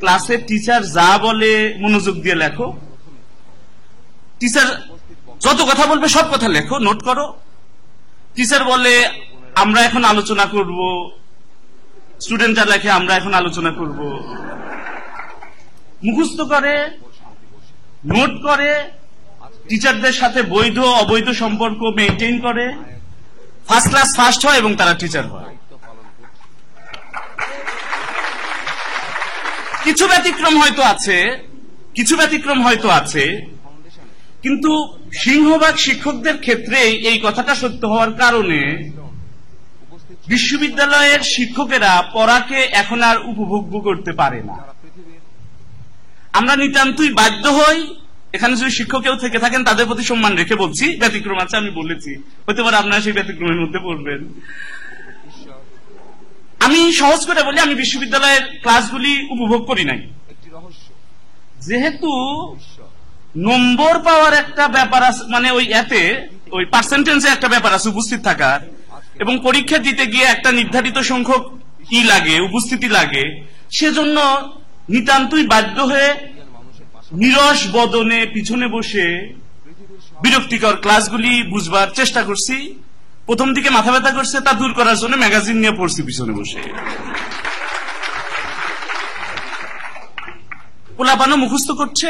ক্লাসের টিচার যা বলে মনোযোগ দিয়ে লেখো, টিচার যত কথা বলবে সব কথা লেখো, নোট করো। টিচার বলে আমরা এখন আলোচনা করব, স্টুডেন্টরা লেখে আমরা এখন আলোচনা করব। মুখস্থ করে, নোট করে, টিচারদের সাথে বৈধ অবৈধ সম্পর্ক মেনটেন করে, ফার্স্ট ক্লাস ফার্স্ট হয় এবং তারা টিচার হয়। কিছু ব্যতিক্রম হয়তো আছে, কিন্তু সিংহভাগ শিক্ষকদের ক্ষেত্রে এই কথাটা সত্য হওয়ার কারণে বিশ্ববিদ্যালয়ের শিক্ষকেরা পড়াকে এখন আর উপভোগ্য করতে পারে না। আমরা নিতান্তই বাধ্য হই। এখানে যদি শিক্ষক কেউ থেকে থাকেন তাদের প্রতি সম্মান রেখে বলছি, ব্যতিক্রম আছে আমি বলেছি, হতে পারে আপনারা সেই ব্যতিক্রমের মধ্যে পড়বেন। আমি সহজ করে বলি, আমি বিশ্ববিদ্যালয়ের ক্লাসগুলি উপভোগ করি নাই, যেহেতু নম্বর পাওয়ার একটা ব্যাপার আছে, মানে ওই পার্সেন্টেজে একটা ব্যাপার আছে উপস্থিত থাকার, এবং পরীক্ষা দিতে গিয়ে একটা নির্ধারিত সংখ্যক উপস্থিতি লাগে। সেজন্য নিতান্তই বাধ্য হয়ে নিরস বদনে পিছনে বসে বিরক্তিকর ক্লাসগুলি বুঝবার চেষ্টা করছি। প্রথম দিকে মাথা ব্যথা করছে, তা দূর করার জন্য ম্যাগাজিন নিয়ে পড়ছি পিছনে বসে। পোলাপানো মুখস্থ করছে,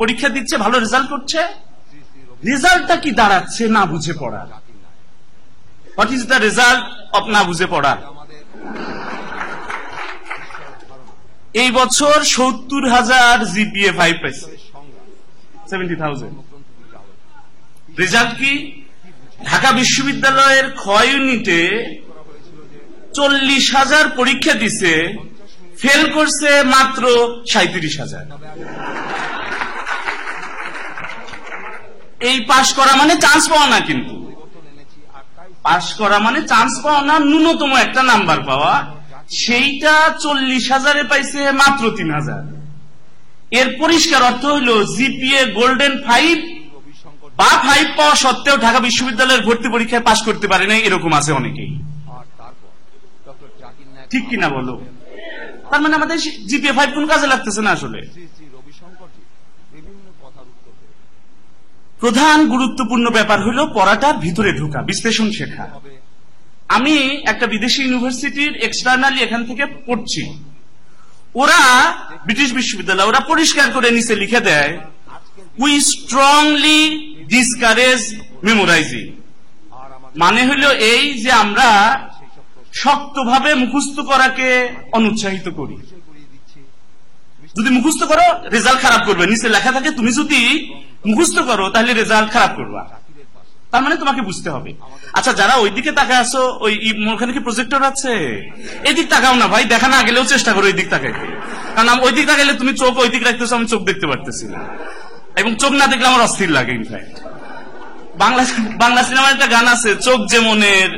পরীক্ষা দিচ্ছে, ভালো রেজাল্ট করছে, রেজাল্টটা কি দাঁড়াচ্ছে না বুঝে পড়া। What is the result of না বুঝে পড়া? এই বছর 70,000 জিপিএ 5 পাইছে, 70,000। রেজাল্ট কি? ঢাকা বিশ্ববিদ্যালয়ের খ ইউনিটে 40,000 পরীক্ষা দিছে, ফেল করছে মাত্র 37,000। এই পাশ করা মানে চান্স পাওয়া না, কিন্তু পাশ করা মানে চান্স পাওয়া না, ন্যূনতম একটা নাম্বার পাওয়া। সেইটা 40,000 পাইছে মাত্র 3,000। এর পরিষ্কার অর্থ হইল জিপিএ গোল্ডেন 5 বা 5 পাওয়া সত্ত্বেও ঢাকা বিশ্ববিদ্যালয়ের ভর্তি পরীক্ষায় পাশ করতে পারে নাই, এরকম আছে অনেকেই। ঠিক কিনা বলো? তার মানে আমাদের জিপিএ 5 কোন কাজে লাগতেছে না। আসলে প্রধান গুরুত্বপূর্ণ ব্যাপার হলো পড়াটার ভিতরে ঢোকা, বিশ্লেষণ শেখা। আমি একটা বিদেশি ইউনিভার্সিটির এক্সটার্নালি এখান থেকে পড়ছি, ওরা ব্রিটিশ বিশ্ববিদ্যালয়, ওরা পরিষ্কার করে নিচে লিখে দেয়, উই স্ট্রংলি ডিসকারেজ মেমোরাইজিং। মানে হলো এই যে আমরা শক্তভাবে মুখস্থ করাকে অনুৎসাহিত করি। যদি মুখস্থ করো রেজাল্ট খারাপ করবে, নিচে লেখা থাকে তুমি যদি মুখস্থ করো তাহলে রেজাল্ট খারাপ করবা, তার মানে তোমাকে বুঝতে হবে। আচ্ছা, যারা ওইদিকে তাকায় আসো, ওই ওখানে কি প্রজেক্টর আছে? এদিক তাকাও না ভাই, দেখা না গেলেও চেষ্টা করো ওই দিক তাকাইতে, কারণ ওই দিক তাকাইলে তুমি চোখ ওই দিক রাখতেছো, আমি চোখ দেখতে পারতেছি না, এবং চোখ না দেখলে আমার অস্থির লাগে। ইনফ্যাক্ট বাংলা সিনেমার একটা গান আছে, চোখ যে মনের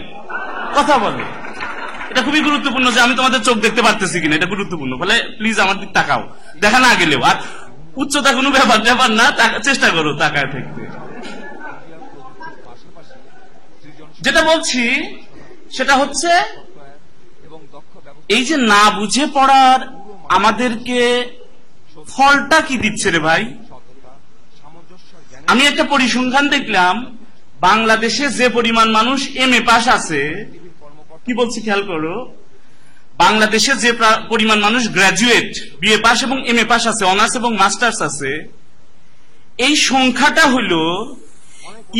কথা বলে। এটা খুবই গুরুত্বপূর্ণ যে আমি তোমাদের চোখ দেখতে পারতেছি কিনা, এটা গুরুত্বপূর্ণ। ফলে প্লিজ আমার দিক তাকাও, দেখা না গেলেও। আর উচ্চতা কোনো ব্যাপার না, চেষ্টা করো তাকায় থাকতে। যেটা বলছি সেটা হচ্ছে এই যে না বুঝে পড়ার আমাদেরকে ফলটা কি দিচ্ছে রে ভাই? আমি একটা পরিসংখ্যান দেখলাম, বাংলাদেশে যে পরিমাণ মানুষ MA পাস আছে, কি বলছি খেয়াল করো, বাংলাদেশে যে পরিমাণ মানুষ গ্রাজুয়েট BA পাস এবং MA পাস আছে, অনার্স এবং মাস্টার্স আছে, এই সংখ্যাটা হলো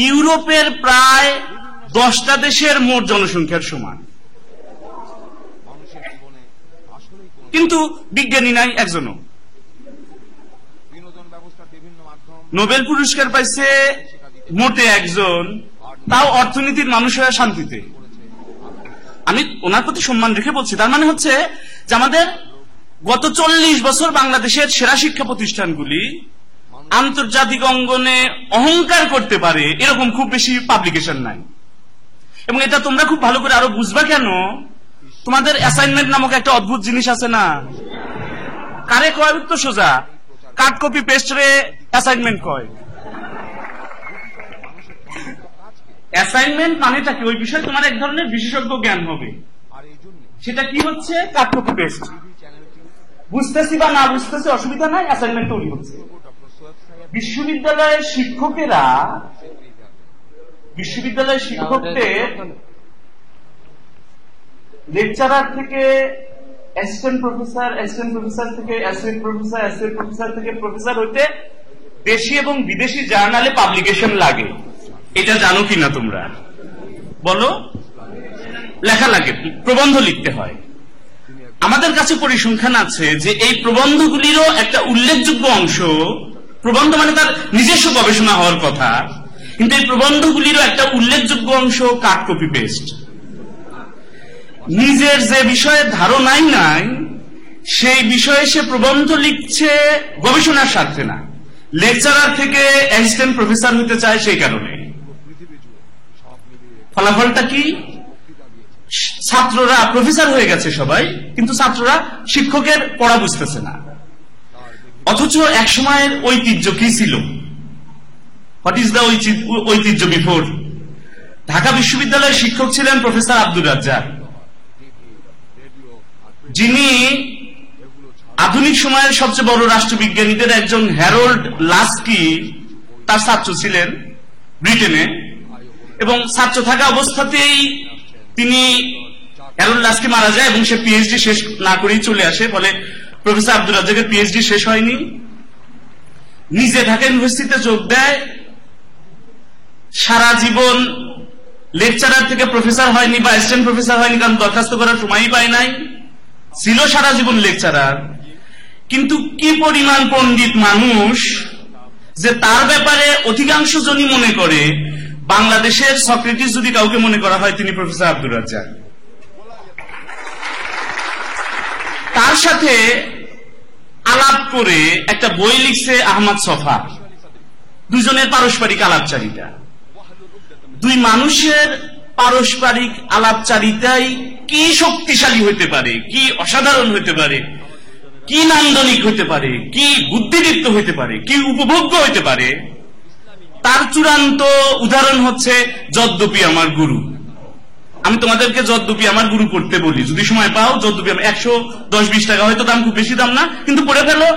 ইউরোপের প্রায় 10টা দেশের মোট জনসংখ্যার সমান। কিন্তু বিজ্ঞানী নাই একজনও। নোবেল পুরস্কার পাইছে মোটে একজন, তাও অর্থনীতির মানুষ হয়ে শান্তিতে। আমি ওনার প্রতি সম্মান রেখে বলছি, তার মানে হচ্ছে যে আমাদের গত 40 বছর বাংলাদেশের সেরা শিক্ষা প্রতিষ্ঠানগুলি আন্তর্জাতিক অঙ্গনে অহংকার করতে পারে এরকম খুব বেশি পাবলিকেশন নাই। এবং এটা তোমরা খুব ভালো করে আরো বুঝবা কেন, তোমাদের অ্যাসাইনমেন্ট নামক একটা অদ্ভুত জিনিস আছে না, কারে কয় উত্তর সোজা, কাট কপি পেস্ট রে অ্যাসাইনমেন্ট কয়। অ্যাসাইনমেন্ট মানেটা কি? ওই বিষয়ে তোমার এক ধরনের বিশেষজ্ঞ জ্ঞান হবে। সেটা কি হচ্ছে? Cut copy paste. বুঝতেছি বা না বুঝতেছি অসুবিধা নাই, অ্যাসাইনমেন্ট তৈরি হচ্ছে। বিশ্ববিদ্যালয়ের শিক্ষকদের লেকচারার থেকে অ্যাসিস্ট্যান্ট প্রফেসর, অ্যাসিস্ট্যান্ট প্রফেসর থেকে অ্যাসোসিয়েট প্রফেসর, অ্যাসোসিয়েট প্রফেসর থেকে প্রফেসর হইতে দেশি এবং বিদেশি জার্নালে পাবলিকেশন লাগে। এটা জানো কিনা তোমরা? বলো। লেখা লাগে, প্রবন্ধ লিখতে হয়। আমাদের কাছে পরিসংখ্যান আছে যে এই প্রবন্ধগুলিরও একটা উল্লেখযোগ্য অংশ, প্রবন্ধ মানে তার নিজস্ব গবেষণা হওয়ার কথা, কিন্তু এই প্রবন্ধগুলিরও একটা উল্লেখযোগ্য অংশ কাট কপি পেস্ট। নিজের যে বিষয়ে ধারণাই নাই সেই বিষয়ে সে প্রবন্ধ লিখছে গবেষণার স্বার্থে না, লেকচারার থেকে অ্যাসিস্ট্যান্ট প্রফেসর হতে চায় সেই কারণে। ফলাফলটা কি? ছাত্ররা প্রফেসর হয়ে গেছে সবাই, কিন্তু ছাত্ররা শিক্ষকের পড়া বুঝতেছে না। অথচ এক সময়ের ঐতিহ্য কি ছিল? হোয়াট ইজ দ্য ঐতিহ্য বিফোর? ঢাকা বিশ্ববিদ্যালয়ের শিক্ষক ছিলেন প্রফেসর আব্দুর রাজ্জাক, যিনি আধুনিক সময়ের সবচেয়ে বড় রাষ্ট্রবিজ্ঞানীদের একজন হ্যারোল্ড লাস্কি তার ছাত্র ছিলেন ব্রিটেনে, এবং ছাত্র থাকা অবস্থাতেই তিনি হ্যারোল্ড লাস্কি মারা যায় এবং সে পিএইচডি শেষ না করেই চলে আসে। ফলে প্রফেসর আব্দুর রাজ্জাকের পিএইচডি শেষ হয়নি। নিজে ঢাকা ইউনিভার্সিটিতে যোগ দেয়, সারা জীবন লেকচারার থেকে প্রফেসর হয়নি বা অ্যাসিস্ট্যান্ট প্রফেসর হয়নি, কারণ দরখাস্ত করার সময়ই পায় নাই। ছিল সারা জীবন লেকচারার, কিন্তু কি পরিমাণ পণ্ডিত মানুষ যে তার ব্যাপারে অধিকাংশ জনই মনে করে বাংলাদেশের সক্রেটিস যদি কাউকে মনে করা হয় তিনি প্রফেসর আব্দুর রাজ্জাক। তার সাথে আলাপ করে একটা বই লিখছে আহমদ সফা। দুজনের পারস্পরিক আলাপচারিতা, দুই মানুষের পারস্পরিক আলাপচারিতাই কি শক্তিশালী হতে পারে, কি অসাধারণ হতে পারে, কি নান্দনিক হতে পারে, কি বুদ্ধিদীপ্ত হতে পারে, কি উপভোগ্য হতে পারে, তার চূড়ান্ত উদাহরণ হচ্ছে যদ্যপি আমার গুরু। আমি তোমাদেরকে যদ্যপি আমার গুরু পড়তে বলি, যদি সময় পাও যদ্যপি, 110-20 টাকা হয়তো দাম, খুব বেশি দাম না, কিন্তু পড়ে ফেলো।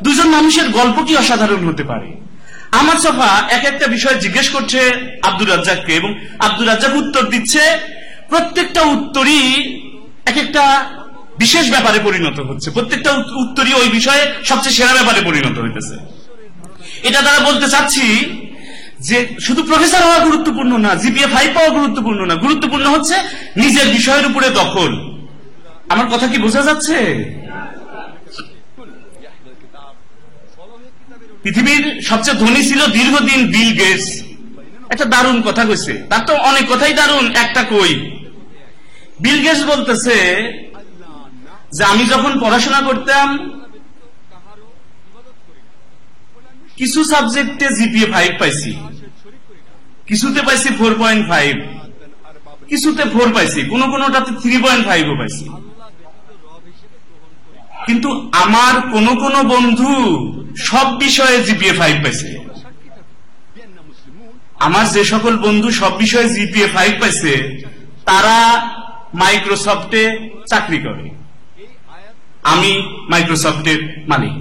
দুজন মানুষের গল্প কি অসাধারণ হতে পারে। আহমদ সফা এক একটা বিষয় জিজ্ঞেস করছে আব্দুর রাজ্জাককে, এবং আব্দুর রাজ্জাক উত্তর দিচ্ছে। প্রত্যেকটা উত্তরই এক একটা বিশেষ ব্যাপারে পরিণত হচ্ছে, প্রত্যেকটা উত্তরই ওই বিষয়ে সবচেয়ে সেরা ব্যাপারে পরিণত হইতেছে। এটা দ্বারা বলতে চাচ্ছি যে শুধু প্রফেসর হওয়া গুরুত্বপূর্ণ না, জিপিএ 5 পাওয়া গুরুত্বপূর্ণ না, গুরুত্বপূর্ণ হচ্ছে নিজের বিষয়ের উপরে দখল। আমার কথা কি বোঝা যাচ্ছে? পৃথিবীর সবচেয়ে ধনী ছিল দীর্ঘদিন বিল গেটস। একটা দারুণ কথা কইছে, তার তো অনেক কথাই দারুণ, একটা কই। বিল গেটস বলতেছে যে আমি যখন পড়াশোনা করতাম কিছু সাবজেক্টে জিপিএ 5 পাইছি, কিছুতে পাইছি 4.5, কিছুতে 4 পাইছি, কোনোটাতে 3.5ও পাইছি। কিন্তু আমার কোন বন্ধু সব বিষয়ে জিপিএ 5 পাইছে। আমার যে সকল বন্ধু সব বিষয়ে জিপিএ 5 পাইছে তারা মাইক্রোসফটে চাকরি করে। আমি মাইক্রোসফটের মালিক।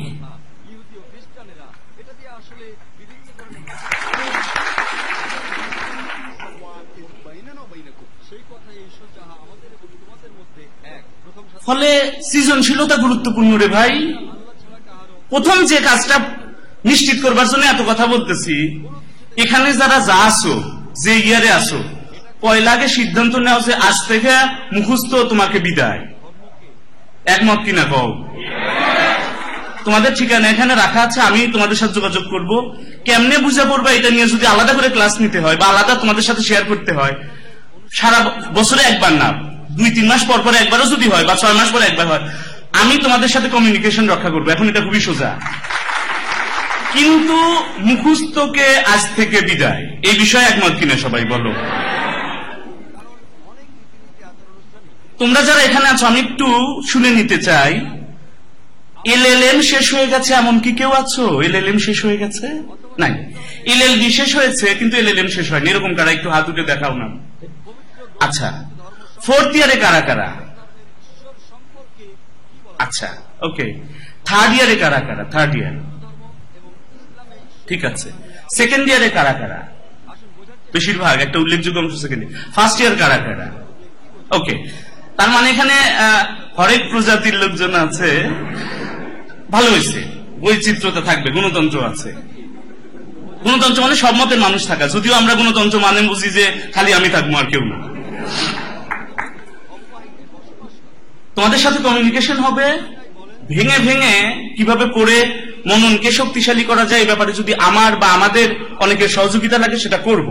ফলে সৃজনশীলতা গুরুত্বপূর্ণ রে ভাই। প্রথম যে কাজটা নিশ্চিত করবার জন্য এত কথা বলতেছি, এখানে যারা যা আসো, যে ইয়ারে আসো, পয়লা আগে সিদ্ধান্ত নেওয়া যে আজ থেকে মুখস্থ তোমাকে বিদায়। একমত কিনা কও? তোমাদের ঠিকানা এখানে রাখা আছে, আমি তোমাদের সাথে যোগাযোগ করব। কেমনে বুঝে পড়বা এটা নিয়ে যদি আলাদা করে ক্লাস নিতে হয় বা আলাদা তোমাদের সাথে শেয়ার করতে হয়, সারা বছরে একবার না, 2-3 মাস পর পর একবারও যদি হয় বা 6 মাস পর একবার হয়, আমি তোমাদের সাথে কমিউনিকেশন রক্ষা করবো। এখন এটা খুবই সোজা। কিন্তু মুখস্থকে আজ থেকে বিদায়, এই বিষয়ে একমত কিনা সবাই বলো? তোমরা যারা এখানে আছো আমি একটু শুনে নিতে চাই, এলএলএম শেষ হয়ে গেছে এমন কি কেউ আছো? এলএলএম শেষ হয়ে গেছে? নাই। এলএলবি শেষ হয়েছে কিন্তু এলএলএম শেষ হয়নি, এরকম কারা একটু হাত উঠে দেখাও না। আচ্ছা, 4th ইয়ারে কারা কারা? আচ্ছা, ওকে, থার্ড ইয়ারে কারা কারা? থার্ড ইয়ার ঠিক আছে। সেকেন্ড ইয়ারে কারা কারা? বেশিরভাগ, একটা উল্লেখযোগ্য অংশ সেকেন্ড ইয়ার। ফার্স্ট ইয়ার কারা কারা? ওকে, তার মানে এখানে হরেক প্রজাতির লোকজন আছে। ভালো হয়েছে, বৈচিত্র্যতা থাকবে, গণতন্ত্র আছে। গণতন্ত্র মানে সব মতের মানুষ থাকা, যদিও আমরা গণতন্ত্র মানে বুঝি যে খালি আমি থাকবো আর কেউ না। তোমাদের সাথে কমিউনিকেশন হবে, ভেঙে ভেঙে কিভাবে করে মননকে শক্তিশালী করা যায় এই ব্যাপারে যদি আমার বা আমাদের অনেকের সহযোগিতা লাগে সেটা করব।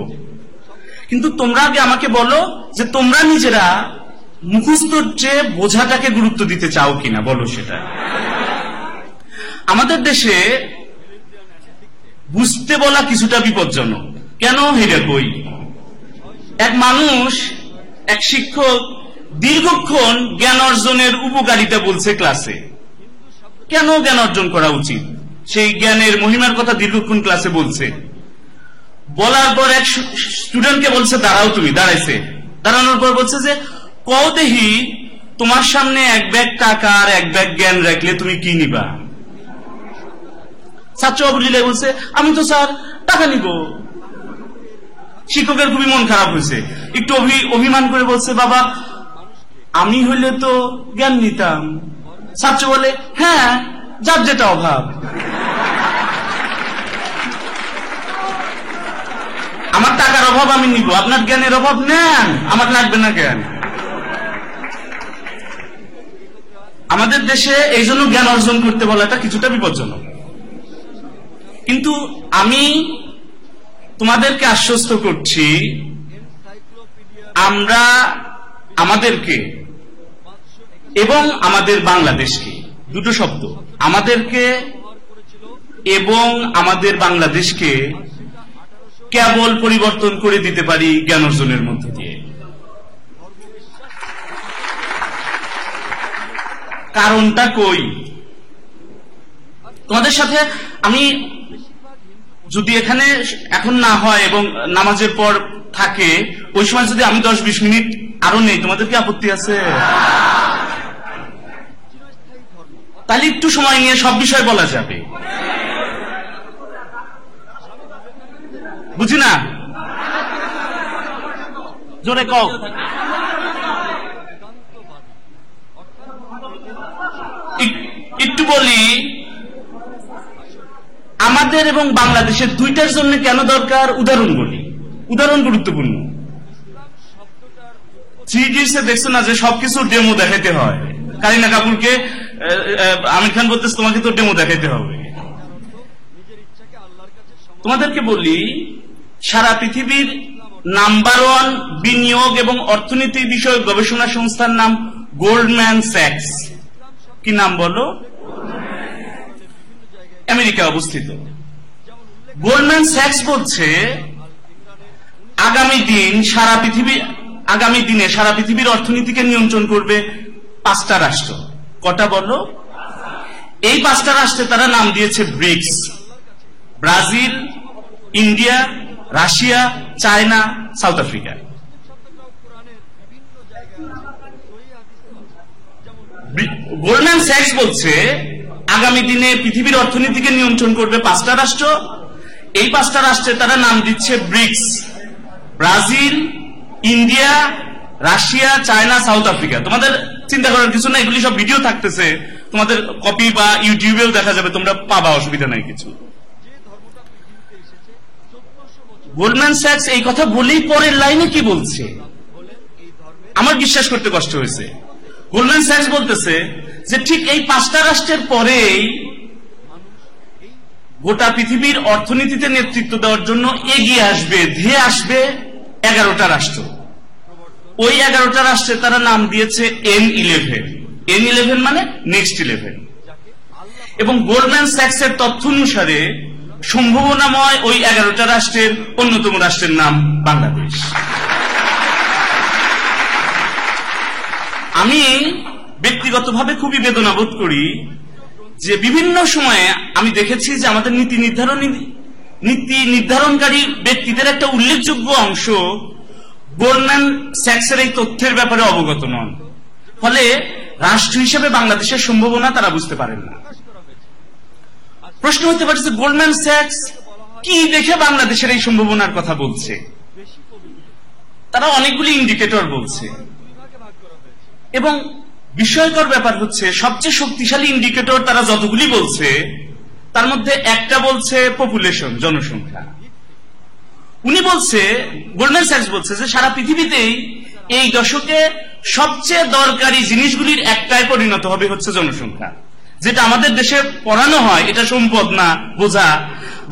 কিন্তু তোমরা আগে আমাকে বলো যে তোমরা নিজেরা মুখস্থর চেয়ে বোঝাটাকে গুরুত্ব দিতে চাও কিনা, বলো সেটা। আমাদের দেশে বুঝতে বলা কিছুটা বিপজ্জনক। কেন? হেরে কই, এক মানুষ, এক শিক্ষক দীর্ঘক্ষণ জ্ঞান অর্জনের উপকারিতা বলছে ক্লাসে। কেন জ্ঞান অর্জন করা উচিত, সেই জ্ঞানের মহিমার কথা দীর্ঘক্ষণ ক্লাসে বলছে। বলার পর এক স্টুডেন্টকে বলছে দাঁড়াও, তুমি দাঁড়াইছে। দাঁড়ানোর পর বলছে যে কও দেহি তোমার সামনে এক ব্যাগ টাকা আর এক ব্যাগ জ্ঞান রাখলে তুমি কি নিবা? ছাত্র অবলীলায় বলছে আমি তো স্যার টাকা নিব। শিক্ষকের খুবই মন খারাপ হয়েছে, একটু অভিমান করে বলছে বাবা আমি হইলে তো জ্ঞান নিতাম। ছাত্র বলে হ্যাঁ, যার যেটা অভাব। আমার টাকার অভাব আমি নিব, আপনার জ্ঞানের অভাব নেন, আমার লাগবে না জ্ঞান। আমাদের দেশে এই জন্য জ্ঞান অর্জন করতে বলাটা কিছুটা বিপজ্জনক। কিন্তু আমি তোমাদেরকে আশ্বস্ত করছি, আমরা আমাদেরকে এবং আমাদের বাংলাদেশকে, দুটো শব্দ, আমাদেরকে এবং আমাদের বাংলাদেশকে কেবল পরিবর্তন করে দিতে পারি জ্ঞান অর্জনের মধ্যে দিয়ে। কারণটা কই? তোমাদের সাথে আমি যদি এখানে এখন না হয় এবং নামাজের পর থাকে, ওই সময় যদি আমি 10-20 মিনিট আরো নেই, তোমাদের কি আপত্তি আছে? তাহলে একটু সময় নিয়ে সব বিষয় বলা যাবে। বুঝি না, জোরে কও। একটু বলি, আমাদের এবং বাংলাদেশের দুইটার জন্য কেন দরকার উদাহরণ বলি। উদাহরণ গুরুত্বপূর্ণ। 3 Idiots দেখছো না যে সবকিছু ডেমো দেখাইতে হয়। কারিনা কাপুরকে আমির খান বলতেছে তোমাকে তো ডেমো দেখাইতে হবে। তোমাদেরকে বলি, সারা পৃথিবীর নাম্বার 1 বিনিয়োগ এবং অর্থনীতি বিষয়ক গবেষণা সংস্থার নাম গোল্ডম্যান স্যাক্স। কি নাম বলো? আমেরিকা অবস্থিত। গোল্ডম্যান স্যাক্স বলছে আগামী দিনে সারা পৃথিবীর অর্থনীতিকে নিয়ন্ত্রণ করবে 5টা রাষ্ট্র। কটা বলো? এই 5টা রাষ্ট্রে তারা নাম দিয়েছে BRICS. Brazil, India, Russia, China, South Africa. Goldman স্যাক্স বলছে আগামী দিনে পৃথিবীর অর্থনীতিকে নিয়ন্ত্রণ করবে 5টা রাষ্ট্র। এই 5টা রাষ্ট্রে তারা নাম দিচ্ছে BRICS. Brazil, India, Russia, China, South Africa. তোমাদের চিন্তা করার কিছু না, এগুলি সব ভিডিও থাকতেছে, তোমাদের কপি বা ইউটিউবেও দেখা যাবে, তোমরা পাবা, অসুবিধা নাই কিছু। গোল্ডম্যান স্যাক্স এই কথা বলেই পরের লাইনে কি বলছে আমার বিশ্বাস করতে কষ্ট হয়েছে। গোল্ডম্যান স্যাক্স বলতেছে যে ঠিক এই 5টা রাষ্ট্রের পরেই গোটা পৃথিবীর অর্থনীতিতে নেতৃত্ব দেওয়ার জন্য এগিয়ে আসবে, ধেয়ে আসবে 11টা রাষ্ট্র। ওই 11টা রাষ্ট্রে তারা নাম দিয়েছে N11। N11 মানে নেক্সট 11। এবং গোল্ডম্যান স্যাক্সের তথ্য অনুসারে সম্ভাবনাময় ওই 11টা রাষ্ট্রের অন্যতম রাষ্ট্রের নাম বাংলাদেশ। আমি ব্যক্তিগতভাবে খুবই বেদনা বোধ করি যে বিভিন্ন সময়ে আমি দেখেছি যে আমাদের নীতি নির্ধারণকারী ব্যক্তিদের একটা উল্লেখযোগ্য অংশ গোল্ডম্যান স্যাক্সের এই তথ্যের ব্যাপারে অবগত নন। ফলে রাষ্ট্র হিসেবে বাংলাদেশের সম্ভাবনা তারা বুঝতে পারেন না। প্রশ্ন হতে পারে যে গোল্ডম্যান স্যাক্স কি দেখে বাংলাদেশের এই সম্ভাবনার কথা বলছে? তারা অনেকগুলি ইন্ডিকেটর বলছে, এবং বিস্ময়কর ব্যাপার হচ্ছে সবচেয়ে শক্তিশালী ইন্ডিকেটর তারা যতগুলি বলছে তার মধ্যে একটা বলছে পপুলেশন, জনসংখ্যা। উনি বলছে, গোল্ডম্যান স্যাক্স বলছে যে সারা পৃথিবীতেই এই দশকে সবচেয়ে দরকারি জিনিসগুলির একটাই পরিণত হবে হচ্ছে জনসংখ্যা। যেটা আমাদের দেশে পড়ানো হয় এটা সম্পদ না, বোঝা।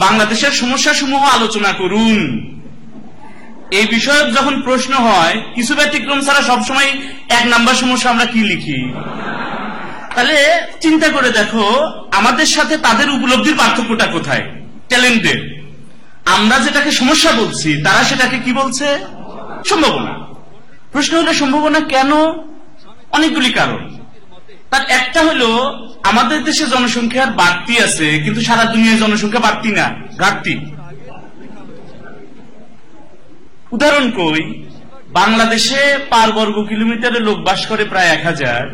বাংলাদেশের সমস্যা সমূহ আলোচনা করুন। এই বিষয়ে যখন প্রশ্ন হয়, কিছু ব্যতিক্রম ছাড়া সবসময় 1 নাম্বার সমস্যা আমরা কি লিখি? তাহলে চিন্তা করে দেখো আমাদের সাথে তাদের উপলব্ধির পার্থক্যটা কোথায়, ট্যালেন্টের। আমরা যেটাকে সমস্যা বলছি তারা সেটাকে কি বলছে? সম্ভাবনা। প্রশ্ন হলো সম্ভাবনা কেন? অনেকগুলি কারণ। তার একটা হলো আমাদের দেশে জনসংখ্যার বাড়তি আছে, কিন্তু সারা দুনিয়ায় জনসংখ্যা বাড়তি না, ঘাটতি। উদাহরণ কই, বাংলাদেশে পার বর্গ কিলোমিটারে লোক বাস করে প্রায় 1000।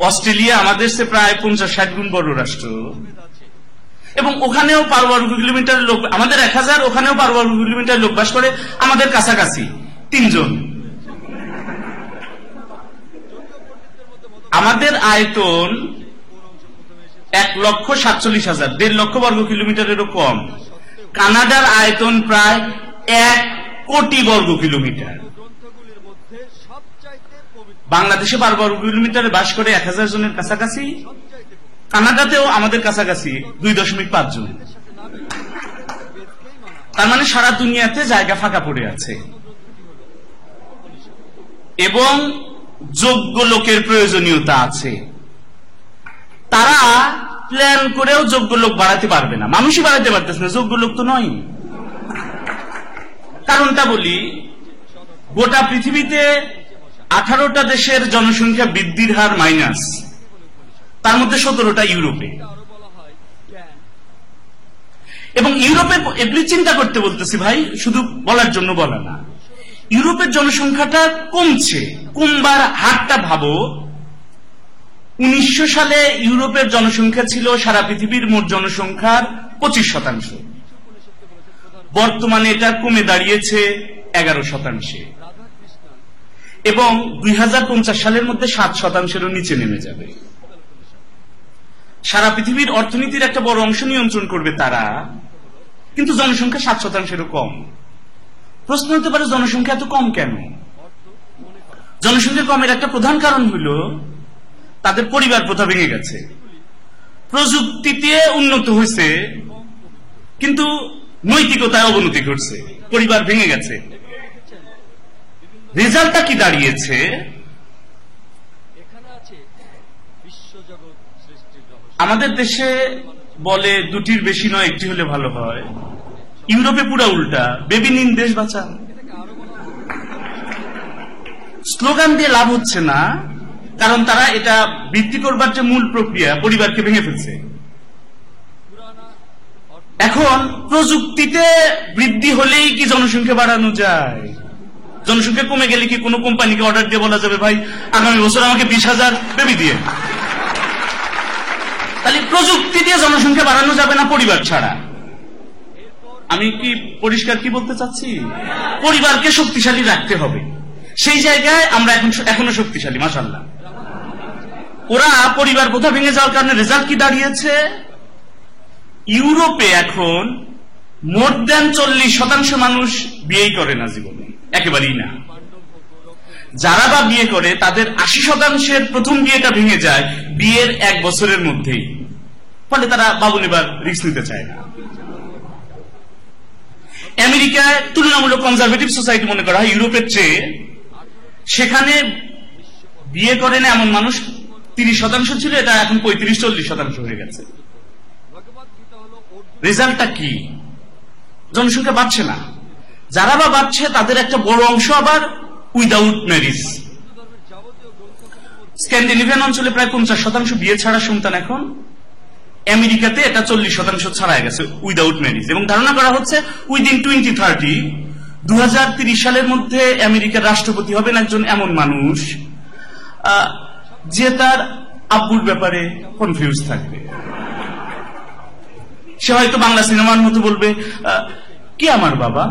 অস্ট্রেলিয়া আমাদের চেয়ে প্রায় 50-60 গুণ বড় রাষ্ট্র, এবং ওখানেও পার বর্গ কিলোমিটার লোক, আমাদের 1000, ওখানেও পার বর্গ কিলোমিটার লোক বাস করে আমাদের কাছাকাছি 3 জন। আমাদের আয়তন 1,47,000, 1.5 লক্ষ বর্গ কিলোমিটারেরও কম। কানাডার আয়তন প্রায় 1 কোটি বর্গ কিলোমিটার। বাংলাদেশে পার বর্গ কিলোমিটারে বাস করে 1000 জনের কাছাকাছি, কানাডাতেও আমাদের কাছাকাছি 2.5 জন। তার মানে সারা দুনিয়াতে জায়গা ফাঁকা পড়ে আছে, এবং যোগ্য লোকের প্রয়োজনীয়তা আছে। তারা প্ল্যান করেও যোগ্য লোক বাড়াতে পারবে না, মানুষই বাড়াতে পারতেছে না, যোগ্য লোক তো নয়। কারণটা বলি, গোটা পৃথিবীতে 18টা দেশের জনসংখ্যা বৃদ্ধির হার মাইনাস, তার মধ্যে 17টা ইউরোপে। এবং ইউরোপের এগুলি চিন্তা করতে বলতেছি ভাই, শুধু বলার জন্য বলা না। ইউরোপের জনসংখ্যাটা কমছে, কমবার হারটা ভাবো। 1900 সালে ইউরোপের জনসংখ্যা ছিল সারা পৃথিবীর মোট জনসংখ্যার 25%। বর্তমানে এটা কমে দাঁড়িয়েছে 11%, এবং 2050 সালের মধ্যে 7%-এরও নিচে নেমে যাবে। সারা পৃথিবীর অর্থনীতির একটা বড় অংশ নিয়ন্ত্রণ করবে তারা, কিন্তু জনসংখ্যা 7%-এরও কম। প্রশ্ন হতে পারে জনসংখ্যা এত কম কেন? জনসংখ্যা কমের একটা প্রধান কারণ হলো তাদের পরিবার প্রথা ভেঙে গেছে। প্রযুক্তিতে উন্নত হয়েছে, কিন্তু নৈতিকতায় অবনতি ঘটছে, পরিবার ভেঙে গেছে। রেজাল্টটা কি দাঁড়িয়েছে? আমাদের দেশে বলে 2টির বেশি নয়, 1টি হলে ভালো হয়। ইউরোপে পুরা উল্টা, বেবি নিন দেশ বাঁচান। স্লোগান দিয়ে লাভ হচ্ছে না, কারণ তারা এটা বৃদ্ধি করবার যে মূল প্রক্রিয়া, পরিবারকে ভেঙে ফেলছে। এখন প্রযুক্তিতে বৃদ্ধি হলেই কি জনসংখ্যা বাড়ানো যায়? জনসংখ্যা কমে গেলে কি কোনো কোম্পানিকে অর্ডার দিয়ে বলা যাবে ভাই আগামী বছর আমাকে 20,000 বেবি দিয়ে? তাহলে প্রযুক্তি দিয়ে জনসংখ্যা বাড়ানো যাবে না পরিবার ছাড়া। আমি কি পরিষ্কার কি বলতে চাচ্ছি? পরিবারকে শক্তিশালী রাখতে হবে। সেই জায়গায় আমরা এখনো শক্তিশালী, মাশাআল্লাহ। ওরা পরিবার প্রথা ভেঙে যাওয়ার কারণে রেজাল্ট কি দাঁড়িয়েছে? ইউরোপে এখন মোর দ্যান 40% মানুষ বিয়েই করে না জীবনে, একেবারেই না। যারা বা বিয়ে করে তাদের 80%-এর প্রথম বিয়েটা ভেঙে যায় বিয়ের 1 বছরের মধ্যেই। ফলে তারা বাবু নেবার রিস্ক নিতে চায় না। আমেরিকায় তুলনামূলক কনজারভেটিভ সোসাইটি মনে করা হয় ইউরোপের চেয়ে। সেখানে বিয়ে করে না এমন মানুষ 30% ছিল, এটা এখন 35-40% হয়ে গেছে। রেজাল্টটা কি? জনসংখ্যা বাড়ছে না। যারা বা বাড়ছে তাদের একটা বড় অংশ আবার উইদাউট ম্যারিজ। স্ক্যান্ডিনেভিয়ান অঞ্চলে প্রায় 50% বিয়ে ছাড়া সন্তান এখন। আমেরিকাতে এটা 40% ছাড়া গেছে উইদাউট ম্যারিজ। এবং ধারণা করা হচ্ছে উইদিন 2030 সালের মধ্যে আমেরিকার রাষ্ট্রপতি হবেন একজন এমন মানুষ যে তার আব্বুর ব্যাপারে কনফিউজ থাকবে। সে হয়তো বাংলা সিনেমার মতো বলবে, কে আমার বাবা?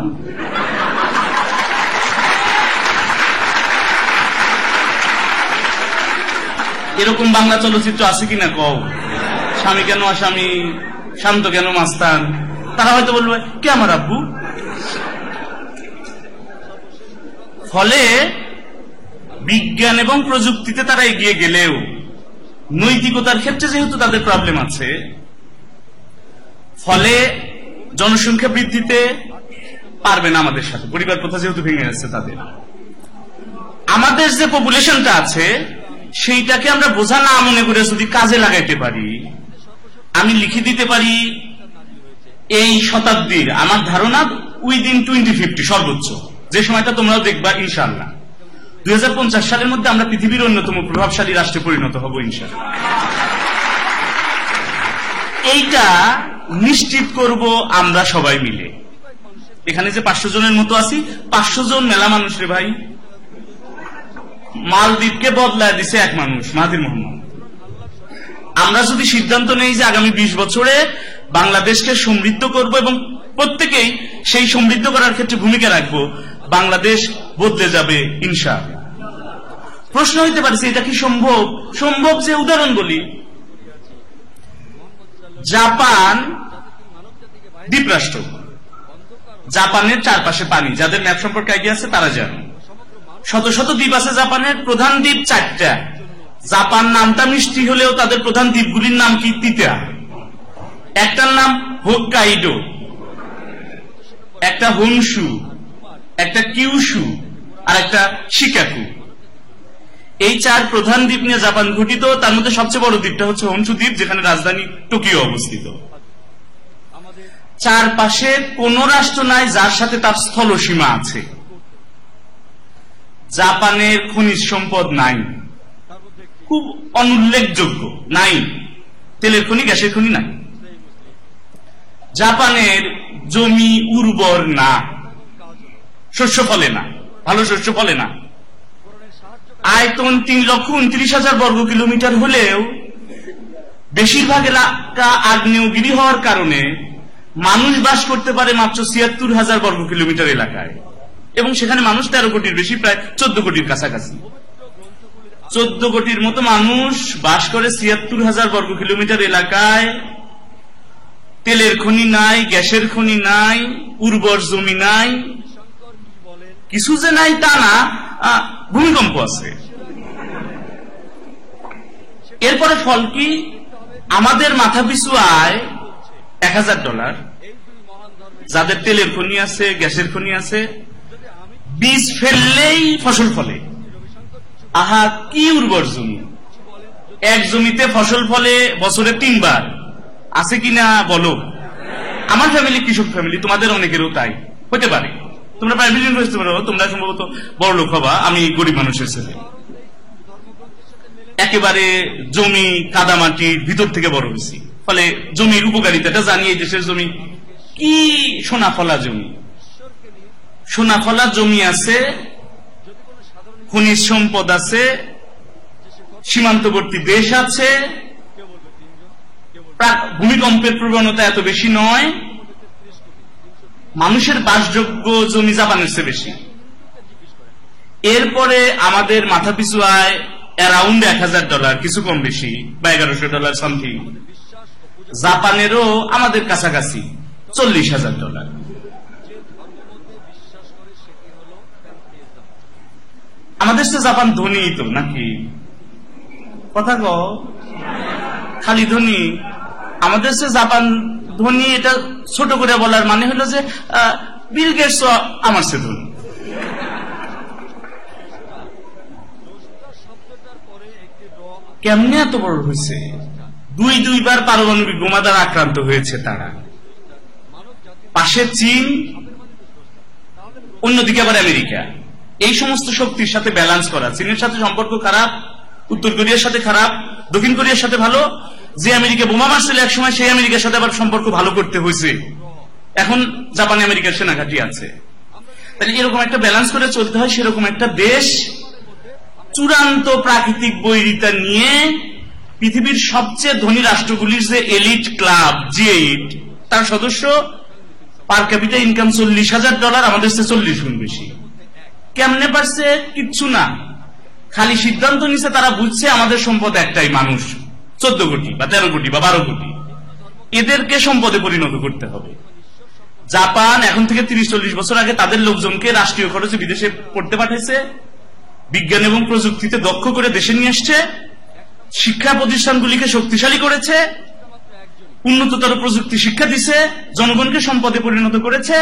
এরকম বাংলা চলচ্চিত্র আছে কিনা কও? স্বামী কেন আসামি, শান্ত কেন মাস্তান। তারা হয়তো বলবে, কে আমার আব্বু? ফলে বিজ্ঞান এবং প্রযুক্তিতে তারা এগিয়ে গেলেও নৈতিকতার ক্ষেত্রে যেহেতু তাদের প্রবলেম আছে, ফলে জনসংখ্যা বৃদ্ধিতে পারবে না আমাদের সাথে। পরিবার প্রথা যেহেতু ভেঙে যাচ্ছে তাদের, আমাদের যে পপুলেশনটা আছে সেইটাকে আমরা বোঝা না মনে করে যদি কাজে লাগাইতে পারি, আমি লিখে দিতে পারি এই শতাব্দীর, আমার ধারণা উইদিন 2050 সর্বোচ্চ, যে সময়টা তোমরাও দেখবা ইনশাআল্লাহ, 2050 সালের মধ্যে আমরা পৃথিবীর অন্যতম প্রভাবশালী রাষ্ট্রে পরিণত হব ইনশাআল্লাহ। এইটা নিশ্চিত করব আমরা সবাই মিলে। এখানে যে 500 জনের মতো আছি, 500 জন মেলা মানুষ রে ভাই। মালদ্বীপকে বদলায় দিছে এক মানুষ, মাহাথির মোহাম্মদ। আমরা যদি সিদ্ধান্ত নেই যে আগামী 20 বছরে বাংলাদেশকে সমৃদ্ধ করব এবং প্রত্যেকেই সেই সমৃদ্ধ করার ক্ষেত্রে ভূমিকা রাখবো, বাংলাদেশ বদলে যাবে ইনশাআল্লাহ। প্রশ্ন হইতে পারে এটা কি সম্ভব? সম্ভব। যে উদাহরণ বলি, জাপান দ্বীপরাষ্ট্র, জাপানের চারপাশে পানি, যাদের ম্যাপ সম্পর্কে আইডিয়া আছে তারা জানে। শত শত দ্বীপ আছে জাপানের, প্রধান দ্বীপ 4টা। জাপান নামটা মিষ্টি হলেও তাদের প্রধান দ্বীপগুলির নাম কি? তিতা। একটার নাম হোক্কাইডো, একটা হোনশু, একটা কিউশু, আর একটা শিকাকু। এই 4 প্রধান দ্বীপ নিয়ে জাপান গঠিত। তার মধ্যে সবচেয়ে বড় দ্বীপটা হচ্ছে হোনশু দ্বীপ, যেখানে রাজধানী টোকিও অবস্থিত। চারপাশে কোন রাষ্ট্র নাই যার সাথে তার স্থল সীমা আছে। জাপানের খনিজ সম্পদ নাই, খুব অনুল্লেখযোগ্য, নাই। তেলের খনি, গ্যাসের খনি নাই। জাপানের জমি উর্বর না, শস্য ফলে না, ভালো শস্য ফলে না। আয়তন 3,29,000 বর্গ কিলোমিটার হলেও বেশিরভাগ এলাকা আগ্নেয়গিরি হওয়ার কারণে মানুষ বাস করতে পারে মাত্র 76,000 বর্গ কিলোমিটার এলাকায়, এবং সেখানে মানুষ 13 কোটির বেশি, প্রায় 14 কোটির কাছাকাছি। 14 কোটির মতো মানুষ বাস করে 76,000 বর্গ কিলোমিটার এলাকায়। তেলের খনি নাই, গ্যাসের খনি নাই, উর্বর জমি নাই। কিছু যে নাই তা না, ভূমিকম্প আছে। এরপরে ফল কি? আমাদের মাথা পিছু আয় $1,000। যাদের তেলের খনি আছে, গ্যাসের খনি আছে, বীজ ফেললেই ফসল ফলে। আহা, কি উর্বর জমি! এক জমিতে ফসল ফলে বছরে 3 বার। আছে কিনা বলো? আমার ফ্যামিলি কৃষক ফ্যামিলি, তোমাদের অনেকেরও তাই হতে পারে। তোমরা প্রাইভেট ইউনিভার্সিটি পড়ো, তোমরা সম্ভবত বড় লোক হবা, আমি গরিব মানুষের ছেলে। একেবারে জমি কাদামাটির ভিতর থেকে বড় হয়েছি, ফলে জমির উপকারিতাটা জানি। এই দেশের জমি কি সোনাফলা জমি, সোনাফলা জমি আছে, খনিজ সম্পদ আছে, সীমান্তবর্তী দেশ আছে, ভূমিকম্পের প্রবণতা এত বেশি নয়, মানুষের বাসযোগ্য জমি জাপানের চেয়ে বেশি। এরপরে আমাদের মাথাপিছু আয় অ্যারাউন্ড $1,000, কিছু কম বেশি, বা $1,100 সামথিং। জাপানেরও আমাদের কাছাকাছি $40,000। আমাদের তো জাপান ধনী তো নাকি? কথা কও, খালি ধনী? আমাদের সে জাপান ধনী, এটা ছোট করে বলার মানে হলো যে বিল গেটস আমার সে ধনী। কেমনে এত বড় হয়েছে? 2 বার পারমাণবিক বোমা দ্বারা আক্রান্ত হয়েছে তারা। পাশে চীন, অন্যদিকে আবার আমেরিকা। এই সমস্ত শক্তির সাথে ব্যালেন্স করা। চীনের সাথে সম্পর্ক খারাপ, উত্তর কোরিয়ার সাথে খারাপ, দক্ষিণ কোরিয়ার সাথে ভালো। যে আমেরিকা বোমা মারছিল এক সময়, সেই আমেরিকার সাথে আবার সম্পর্ক ভালো করতে হয়েছে। এখন জাপানে আমেরিকার সেনাঘাঁটি আছে। তাহলে এরকম একটা ব্যালেন্স করে চলতে হয়। সেরকম একটা দেশ চূড়ান্ত প্রাকৃতিক বৈরিতা নিয়ে পৃথিবীর সবচেয়ে ধনী রাষ্ট্রগুলির যে এলিট ক্লাব G8 তার সদস্য পার ক্যাপিটা ইনকাম $40,000, আমাদের চেয়ে 40 গুণ বেশি। কেমনে পারছে? কিচ্ছু না, খালি সিদ্ধান্ত নিছে, তারা বুঝছে আমাদের সম্পদ একটাই, মানুষ 14 কোটি বা 13 কোটি বা 12 কোটি, এদেরকে সম্পদে পরিণত করতে হবে। জাপান এখন থেকে 30-40 বছর আগে তাদের লোকজনকে রাষ্ট্রীয় খরচে বিদেশে পড়তে পাঠাইছে, বিজ্ঞান এবং প্রযুক্তিতে দক্ষ করে দেশে নিয়ে এসছে, শিক্ষা প্রতিষ্ঠানগুলিকে শক্তিশালী করেছে, উন্নততর প্রযুক্তি শিক্ষা দিছে, জনগণকে সম্পদে পরিণত করেছে,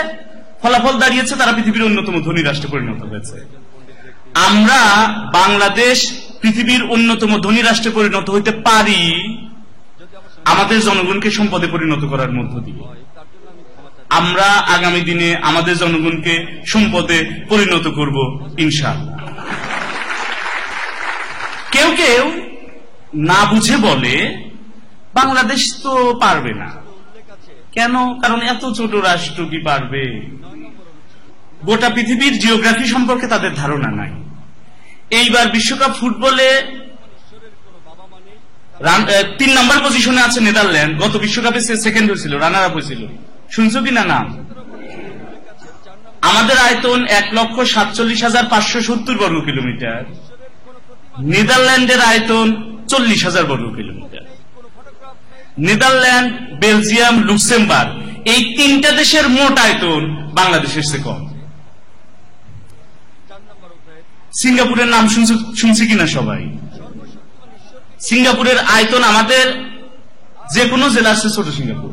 ফলাফল দাঁড়িয়েছে তারা পৃথিবীর অন্যতম ধনী রাষ্ট্রে পরিণত হয়েছে। আমরা বাংলাদেশ পৃথিবীর অন্যতম ধনী রাষ্ট্রে পরিণত হইতে পারি আমাদের জনগণকে সম্পদে পরিণত করার মধ্য দিয়ে। আমরা আগামী দিনে আমাদের জনগণকে সম্পদে পরিণত করব ইনশাআল্লাহ। কেউ কেউ না বুঝে বলে বাংলাদেশ তো পারবে না। কেন? কারণ এত ছোট রাষ্ট্র কি পারবে? গোটা পৃথিবীর জিওগ্রাফি সম্পর্কে তাদের ধারণা নাই। এইবার বিশ্বকাপ ফুটবলে 3 নম্বর পজিশনে আছে নেদারল্যান্ড, গত বিশ্বকাপে সেকেন্ড হয়েছিল, রানার আপ হয়েছিল, শুনছো কিনা নাম? আমাদের আয়তন 1,47,570 বর্গ কিলোমিটার, নেদারল্যান্ডের আয়তন 40,000 বর্গ কিলোমিটার। নেদারল্যান্ড, বেলজিয়াম, লুক্সেমবার্গ এই 3টা দেশের মোট আয়তন বাংলাদেশের চেয়ে কম। সিঙ্গাপুরের নাম শুনছি কিনা সবাই? সিঙ্গাপুরের আয়তন আমাদের যে কোনো জেলার চেয়ে ছোট সিঙ্গাপুর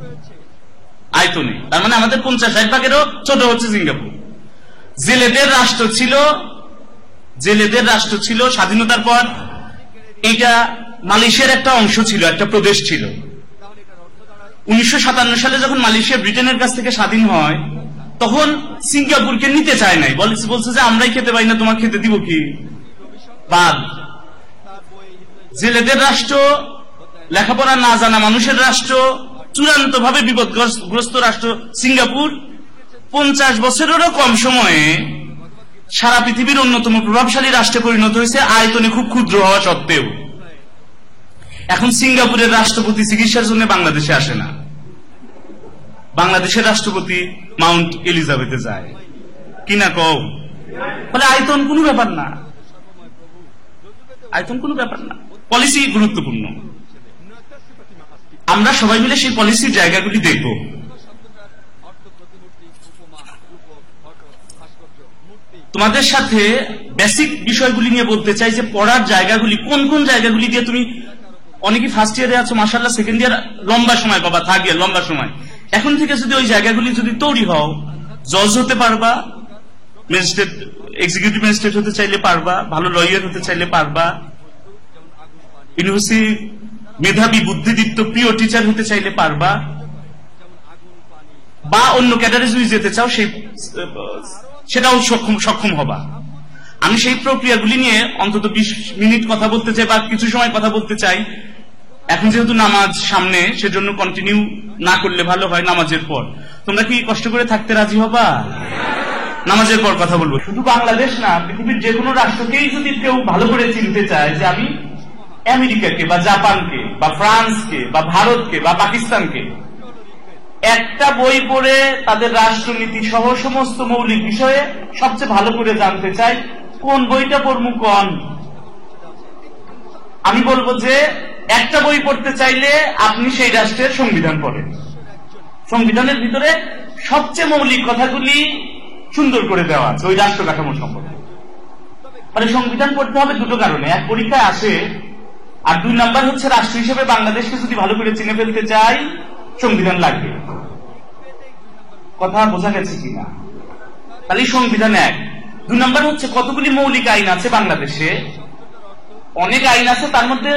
আয়তনে, তার মানে আমাদের 50-60 ভাগেরও ছোট হচ্ছে সিঙ্গাপুর। জেলেদের রাষ্ট্র ছিল স্বাধীনতার পর, এটা মালয়েশিয়ার একটা অংশ ছিল, একটা প্রদেশ ছিল। 1957 সালে যখন মালয়েশিয়া ব্রিটেনের কাছ থেকে স্বাধীন হয় তখন সিঙ্গাপুরকে নিতে চায় নাই, বলছে যে আমরাই খেতে পাই না, তোমার খেতে দিব কি? বাদ। জেলেদের রাষ্ট্র, লেখাপড়া না জানা মানুষের রাষ্ট্র, চূড়ান্ত ভাবে বিপদগ্রস্ত রাষ্ট্র সিঙ্গাপুর 50 বছরেরও কম সময়ে সারা পৃথিবীর অন্যতম প্রভাবশালী রাষ্ট্রে পরিণত হয়েছে, আয়তনে খুব ক্ষুদ্র হওয়া সত্ত্বেও। এখন সিঙ্গাপুরের রাষ্ট্রপতি চিকিৎসার জন্য বাংলাদেশে আসে না, বাংলাদেশের রাষ্ট্রপতি মাউন্ট এলিজাবেথে যায় কিনা কও? ফলে আয়তন কোনো ব্যাপার না, আয়তন কোনো ব্যাপার না, পলিসি গুরুত্বপূর্ণ। আমরা সবাই মিলে সেই পলিসির জায়গাগুলি দেখব। তোমাদের সাথে বেসিক বিষয়গুলি নিয়ে বলতে চাই যে পড়ার জায়গাগুলি কোন কোন জায়গাগুলি দিয়ে তুমি, অনেকে ফার্স্ট ইয়ারে আছো মাশাআল্লাহ, সেকেন্ড ইয়ার লম্বা সময় পাবা, থার্ড ইয়ার লম্বা সময়। এখন থেকে যদি ওই জায়গাগুলি যদি তৈরি হও, জজ হতে পারবা, ম্যাজিস্ট্রেট, এক্সিকিউটিভ ম্যাজিস্ট্রেট হতে চাইলে পারবা, ভালো লয়ার হতে চাইলে পারবা, ইউনিভার্সিটি মেধাবী বুদ্ধিদীপ্ত প্রিয় টিচার হতে চাইলে পারবা, বা অন্য ক্যাডারে যদি যেতে চাও সেটাও সক্ষম হবা। আমি সেই প্রক্রিয়াগুলি নিয়ে অন্তত 20 মিনিট কথা বলতে চাই বা কিছু সময় কথা বলতে চাই। এখন যেহেতু নামাজ সামনে, সেজন্য কন্টিনিউ না করলে ভালো হয় নামাজের পর। তোমরা কি কষ্ট করে থাকতে রাজি হবা? নামাজের পর কথা বলবো। শুধু বাংলাদেশ না, পৃথিবীর যে কোনো রাষ্ট্রকেই যদি কেউ ভালো করে চিনতে চায় যে আমি আমেরিকাকে বা জাপানকে বা ফ্রান্সকে বা ভারতকে বা পাকিস্তানকে, একটা বই পড়ে তাদের রাষ্ট্রনীতি সহ সমস্ত মৌলিক বিষয়ে সবচেয়ে ভালো করে জানতে চাই, কোন বইটা পড়বো কোন? আমি বলবো যে একটা বই পড়তে চাইলে আপনি সেই রাষ্ট্রের সংবিধান পড়েন। সংবিধানের ভিতরে সবচেয়ে মৌলিক কথাগুলি সুন্দর করে দেওয়া আছে ওই রাষ্ট্র কাঠামো সম্পর্কে। মানে সংবিধান পড়তে হবে দুটো কারণে, এক পরীক্ষায় আসে, আর 2 নাম্বার হচ্ছে রাষ্ট্র হিসেবে বাংলাদেশকে যদি ভালো করে চিনে ফেলতে চাই সংবিধান লাগবে। কথা বোঝা গেছে কিনা? তাহলে সংবিধান 1। 2 নাম্বার হচ্ছে কতগুলি মৌলিক আইন আছে বাংলাদেশে, অনেক আইন আছে, তার মধ্যে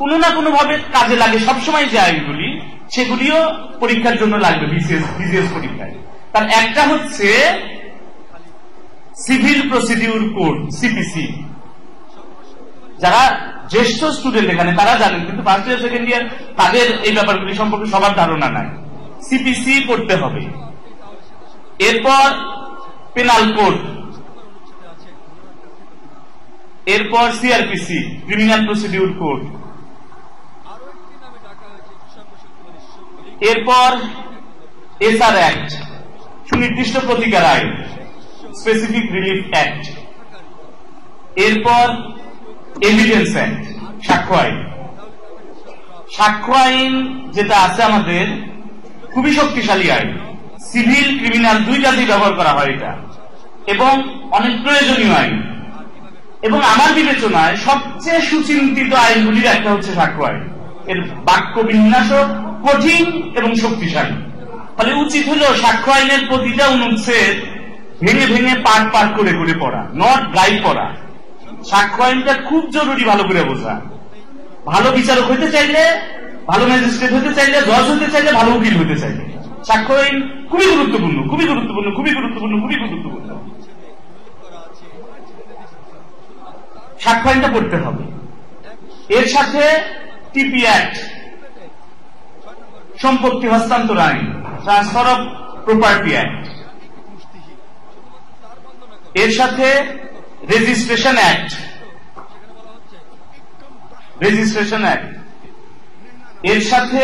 কোনো না কোনো ভাবে কাজে লাগে সবসময় যে আইনগুলি, সেগুলিও পরীক্ষার জন্য লাগবে বিসিএস পরীক্ষায়। তার একটা হচ্ছে সিভিল প্রসিডিউর কোড, সিপিসি। যারা জ্যেষ্ঠ স্টুডেন্ট এখানে তারা জানেন, কিন্তু ফার্স্ট ইয়ার সেকেন্ড ইয়ার তাদের এই ব্যাপারগুলি সম্পর্কে সবার ধারণা নাই। সিপিসি পড়তে হবে। এরপর পেনাল কোড, এরপর সিআরপিসি, ক্রিমিনাল প্রসিডিউর কোড, এরপর এসআর অ্যাক্ট, সুনির্দিষ্ট প্রতিকার আইন, স্পেসিফিক রিলিফ অ্যাক্ট, এরপর এভিডেন্স অ্যাক্ট, সাক্ষ্য আইন। সাক্ষ্য আইন যেটা আছে আমাদের খুবই শক্তিশালী আইন, সিভিল ক্রিমিনাল দুইটাতেই ব্যবহার করা হয় এটা, এবং অনেক প্রয়োজনীয় আইন। এবং আমার বিবেচনায় সবচেয়ে সুচিন্তিত আইনগুলির একটা হচ্ছে সাক্ষ্য আইন। এর বাক্য বিন্যাসও কঠিন এবং শক্তিশালী। ফলে উচিত হলো সাক্ষ্য আইনের প্রতিটা অনুচ্ছেদ ভেঙে ভেঙে পাঠ পাঠ করে করে পড়া, নট গাইড পড়া। সাক্ষ্য আইনটা খুব জরুরি ভালো করে বোঝা। ভালো বিচারক হতে চাইলে, ভালো ম্যাজিস্ট্রেট হতে চাইলে, জজ হতে চাইলে, ভালো উকিল হতে চাইলে সাক্ষ্য আইন খুবই গুরুত্বপূর্ণ, খুবই গুরুত্বপূর্ণ, খুবই গুরুত্বপূর্ণ, খুবই গুরুত্বপূর্ণ। সাক্ষ্য আইনটা পড়তে হবে। এর সাথে টিপি অ্যাক্ট, সম্পত্তি হস্তান্তর আইন, ট্রান্সফার অফ প্রপার্টি অ্যাক্ট, এর সাথে রেজিস্ট্রেশন অ্যাক্ট, রেজিস্ট্রেশন অ্যাক্ট, এর সাথে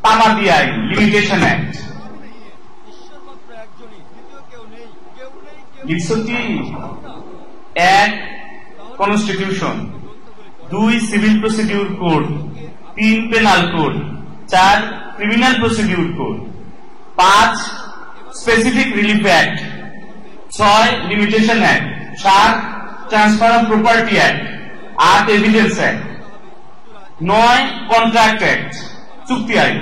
তামাদি আইন, লিমিটেশন অ্যাক্ট। লিখছ কি? 1 constitution, 2 civil procedure code, 3 penal code, 4 criminal procedure code, 5 specific relief act, 6 limitation act, 7 transfer of property act, 8 evidence act, 9 contract act, চুক্তি আইন।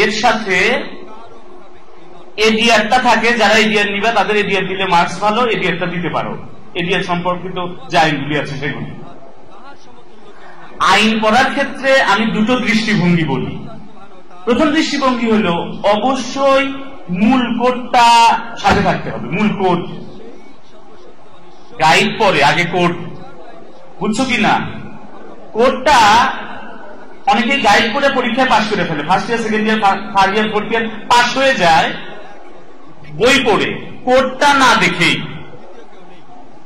এর সাথে এডিআরটা থাকে, যারা এডিআর নিবে তাদের এডিআর দিলে মার্কস ভালো, এডিআরটা দিতে পারো। এডিআর সম্পর্কিত যে আইনগুলি আছে সেগুলি। আইন পড়ার ক্ষেত্রে আমি দুটো দৃষ্টিভঙ্গি বলি। প্রথম দৃষ্টিভঙ্গি হলো অবশ্যই মূল কোডটা সাথে থাকতে হবে। মূল কোড, গাইড পরে আগে কোড, বুঝছো কি না? কোডটা অনেকে গাইড করে পরীক্ষায় পাশ করে ফেলে, first year, second year, third year, fourth year পাশ হয়ে যায় বই পড়ে, কোডটা না দেখেই।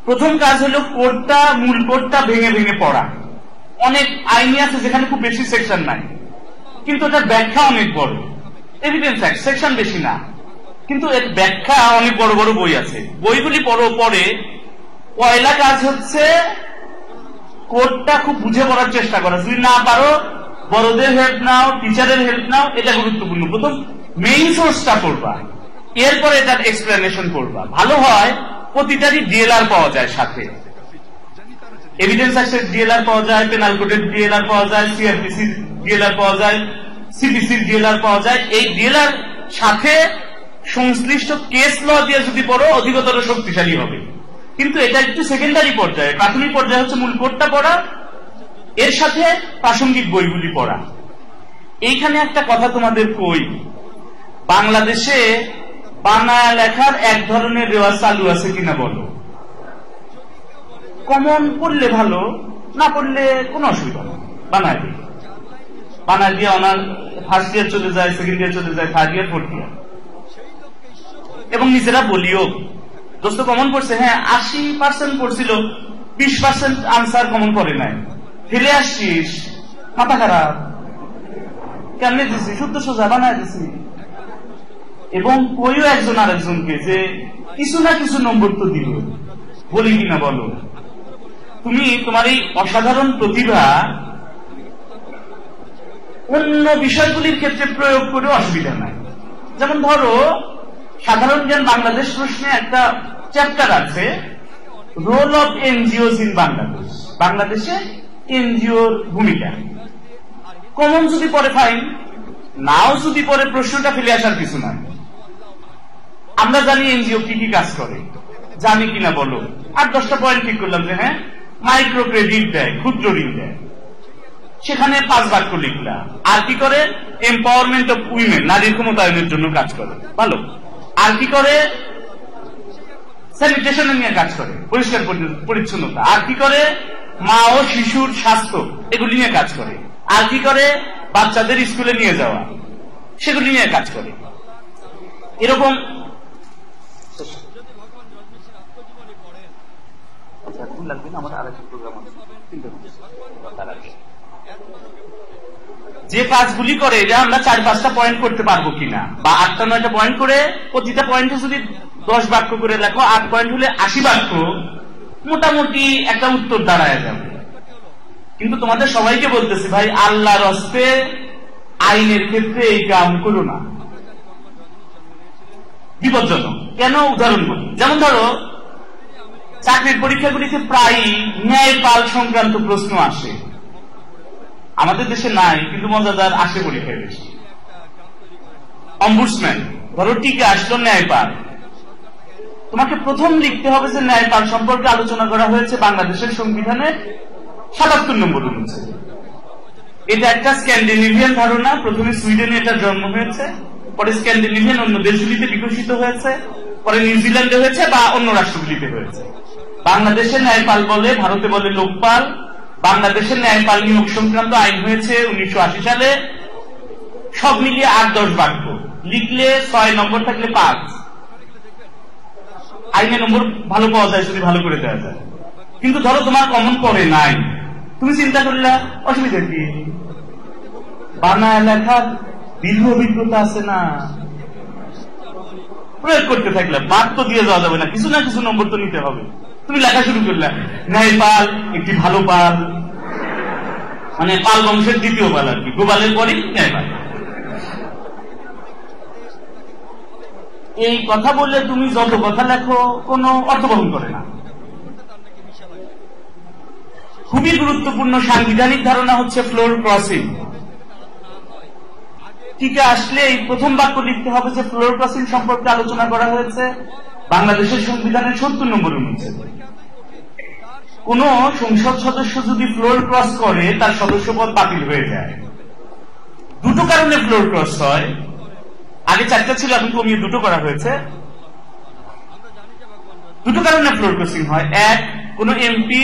প্রথম কাজ হলো কোডটা, মূল কোডটা ভেঙে ভেঙে পড়া। অনেক আইনি আছে যেখানে খুব বেশি সেকশন নাই, কিন্তু এটার ব্যাখ্যা অনেক বড়। এভিডেন্স অ্যাক্ট সেকশন বেশি না, কিন্তু এর ব্যাখ্যা অনেক বড় বড় বই আছে। বইগুলি পরে পয়লা কাজ হচ্ছে কোডটা খুব বুঝে পড়ার চেষ্টা করা। যদি না পারো বড়দের হেল্প নাও, টিচারের হেল্প নাও, এটা গুরুত্বপূর্ণ। প্রথম মেইন সোর্সটা পড়বা, এরপরে এটার এক্সপ্লেনেশন পড়বা। ভালো হয় প্রতিটারই ডিএলআর পাওয়া যায় সাথে। এভিডেন্স অ্যাক্টের ডিএলআর পাওয়া যায়, পেনাল কোডের ডিএলআর পাওয়া যায়, সিআরপিসির ডিএলআর পাওয়া যায়, সিপিসির ডিএলআর পাওয়া যায়। এই ডিএলআর সাথে সংশ্লিষ্ট কেস ল দিয়ে যদি পড়ো অধিকতর শক্তিশালী হবে। কিন্তু এটা একটু সেকেন্ডারি পর্যায়ে। প্রাথমিক পর্যায়ে হচ্ছে মূল কোডটা পড়া, এর সাথে প্রাসঙ্গিক বইগুলি পড়া। এইখানে একটা কথা তোমাদের কই, বাংলাদেশে বাংলা লেখার এক ধরনের রেওয়াজ চালু আছে কিনা বলো? কমন পড়লে ভালো, না পড়লে কোনো অসুবিধা নেই, বানায় দিই। বানায় দিয়ে অনার ফার্স্ট ইয়ার চলে যায়, সেকেন্ড ইয়ার চলে যায়, থার্ড ইয়ার, ফোর্থ ইয়ার। এবং নিজেরা বলিও দোস্ত কমন পড়ছে, হ্যাঁ 80% পড়ছিল, 20% আনসার কমন পড়ে নাই, ফেলে আসছিস, মাথা খারাপ, কেমনে দিছি, শুদ্ধ সোজা বানায় দিছি। এবং কইও একজন আরেকজনকে যে কিছু না কিছু নম্বর তো দিল, বলি কিনা বলো? তুমি তোমার এই অসাধারণ প্রতিভা অন্য বিষয়গুলির ক্ষেত্রে প্রয়োগ করে অসুবিধা নাই। যেমন ধরো সাধারণ জ্ঞান বাংলাদেশ প্রশ্নে একটা চ্যাপ্টার আছে, role of NGOs in Bangladesh, বাংলাদেশে এনজিওর ভূমিকা। কমন যদি পরে ফাইন, নাও যদি পরে প্রশ্নটা ফেলে আসার কিছু না। আমরা জানি এনজিও কি কি কাজ করে, জানি কিনা বলো? 8-10টা পয়েন্ট ঠিক করলাম যে হ্যাঁ মাইক্রো ক্রেডিট দেয়, ক্ষুদ্র ঋণ দেয়, সেখানে 5 বাক্য লিখলাম। আর কি করে? এম্পাওয়ারমেন্ট অফ উইমেন, নারীর ক্ষমতায়নের জন্য কাজ করে, ভালো। আর কি করে? স্যানিটেশন নিয়ে কাজ করে, পরিষ্কার পরিচ্ছন্নতা। আর কি করে? মা ও শিশুর স্বাস্থ্য, এগুলি নিয়ে কাজ করে। আর কি করে? বাচ্চাদের স্কুলে নিয়ে যাওয়া, সেগুলি নিয়ে কাজ করে। এরকম লাগবে না, আমার আরেকটা প্রোগ্রাম আছে, তার আগে যে কাজগুলি করে এটা আমরা 4-5টা পয়েন্ট করতে পারবো কিনা, বা 8-9টা পয়েন্ট করে প্রতিটা পয়েন্টে যদি 10 বাক্য করে লেখো, 8 পয়েন্ট হলে 80 বাক্য, মোটামুটি একটা উত্তর দাঁড়ায় যাবে। কিন্তু তোমাদের সবাইকে বলতেছি ভাই, আল্লাহর হস্তে আইনের ক্ষেত্রে এই কাম করো না, বিপজ্জনক। কেন? উদাহরণ বলি। যেমন ধরো চাকরির পরীক্ষাগুলিতে প্রায়ই ন্যায়পাল সংক্রান্ত প্রশ্ন আসে, আমাদের দেশে নাই কিন্তু মজাদার আসে পরীক্ষায় বেশি। অম্বুডসম্যান, ধরো টিকা আসলো ন্যায়পাল, তোমাকে প্রথম লিখতে হবে যে ন্যায়পাল সম্পর্কে আলোচনা করা হয়েছে বাংলাদেশের সংবিধানের ৭৭ নম্বর অনুচ্ছেদে। এটা একটা স্ক্যান্ডিনেভিয়ান ধারণা, প্রথমে সুইডেনে এটা জন্ম হয়েছে, পরে স্ক্যান্ডিনেভিয়ান অন্য দেশগুলিতে বিকশিত হয়েছে, পরে নিউজিল্যান্ডে হয়েছে বা অন্য রাষ্ট্রগুলিতে হয়েছে। বাংলাদেশে ন্যায়পাল বলে, ভারতে বলে লোকপাল। বাংলাদেশের ন্যায়পাল নিয়োগ সংক্রান্ত আইন হয়েছে 1980 সালে। সব মিলিয়ে 8-10 বাক্য লিখলে 6 নম্বর, থাকলে 5। আইনের নম্বর ভালো পাওয়া যায় যদি ভালো করে দেওয়া যায়। কিন্তু ধরো তোমার কমন পড়ে নাই, তুমি চিন্তা করলে অসুবিধা কি, বানায় লেখার দীর্ঘ অভিজ্ঞতা আছে না, প্রয়োগ করতে থাকলে বাদ তো দিয়ে যাওয়া যাবে না, কিছু না কিছু নম্বর তো নিতে হবে। তুমি লেখা শুরু করলে ন্যায়পাল একটি ভালো পাল, মানে পাল বংশের দ্বিতীয় পাল আর কি, গোপালের পরই ন্যায়পাল। এই কথা বললে তুমি যত কথা লেখো কোনো অর্থ বহন করে না। খুবই গুরুত্বপূর্ণ সাংবিধানিক ধারণা হচ্ছে ফ্লোর ক্রসিং। টিকা আসলে এই প্রথম বাক্য লিখতে হবে যে ফ্লোর ক্রসিং সম্পর্কে আলোচনা করা হয়েছে বাংলাদেশের সংবিধানের ৭০ নম্বর অনুচ্ছেদে। কোন সংসদ সদস্য যদি ফ্লোর ক্রস করে তার সদস্যপদ বাতিল হয়ে যায়। দুটো কারণে ফ্লোর ক্রস হয়, আগে 4টা ছিল, এখন কমিয়ে 2টো করা হয়েছে। দুটো কারণে ফ্লোর ক্রসিং হয়। এক, কোন এমপি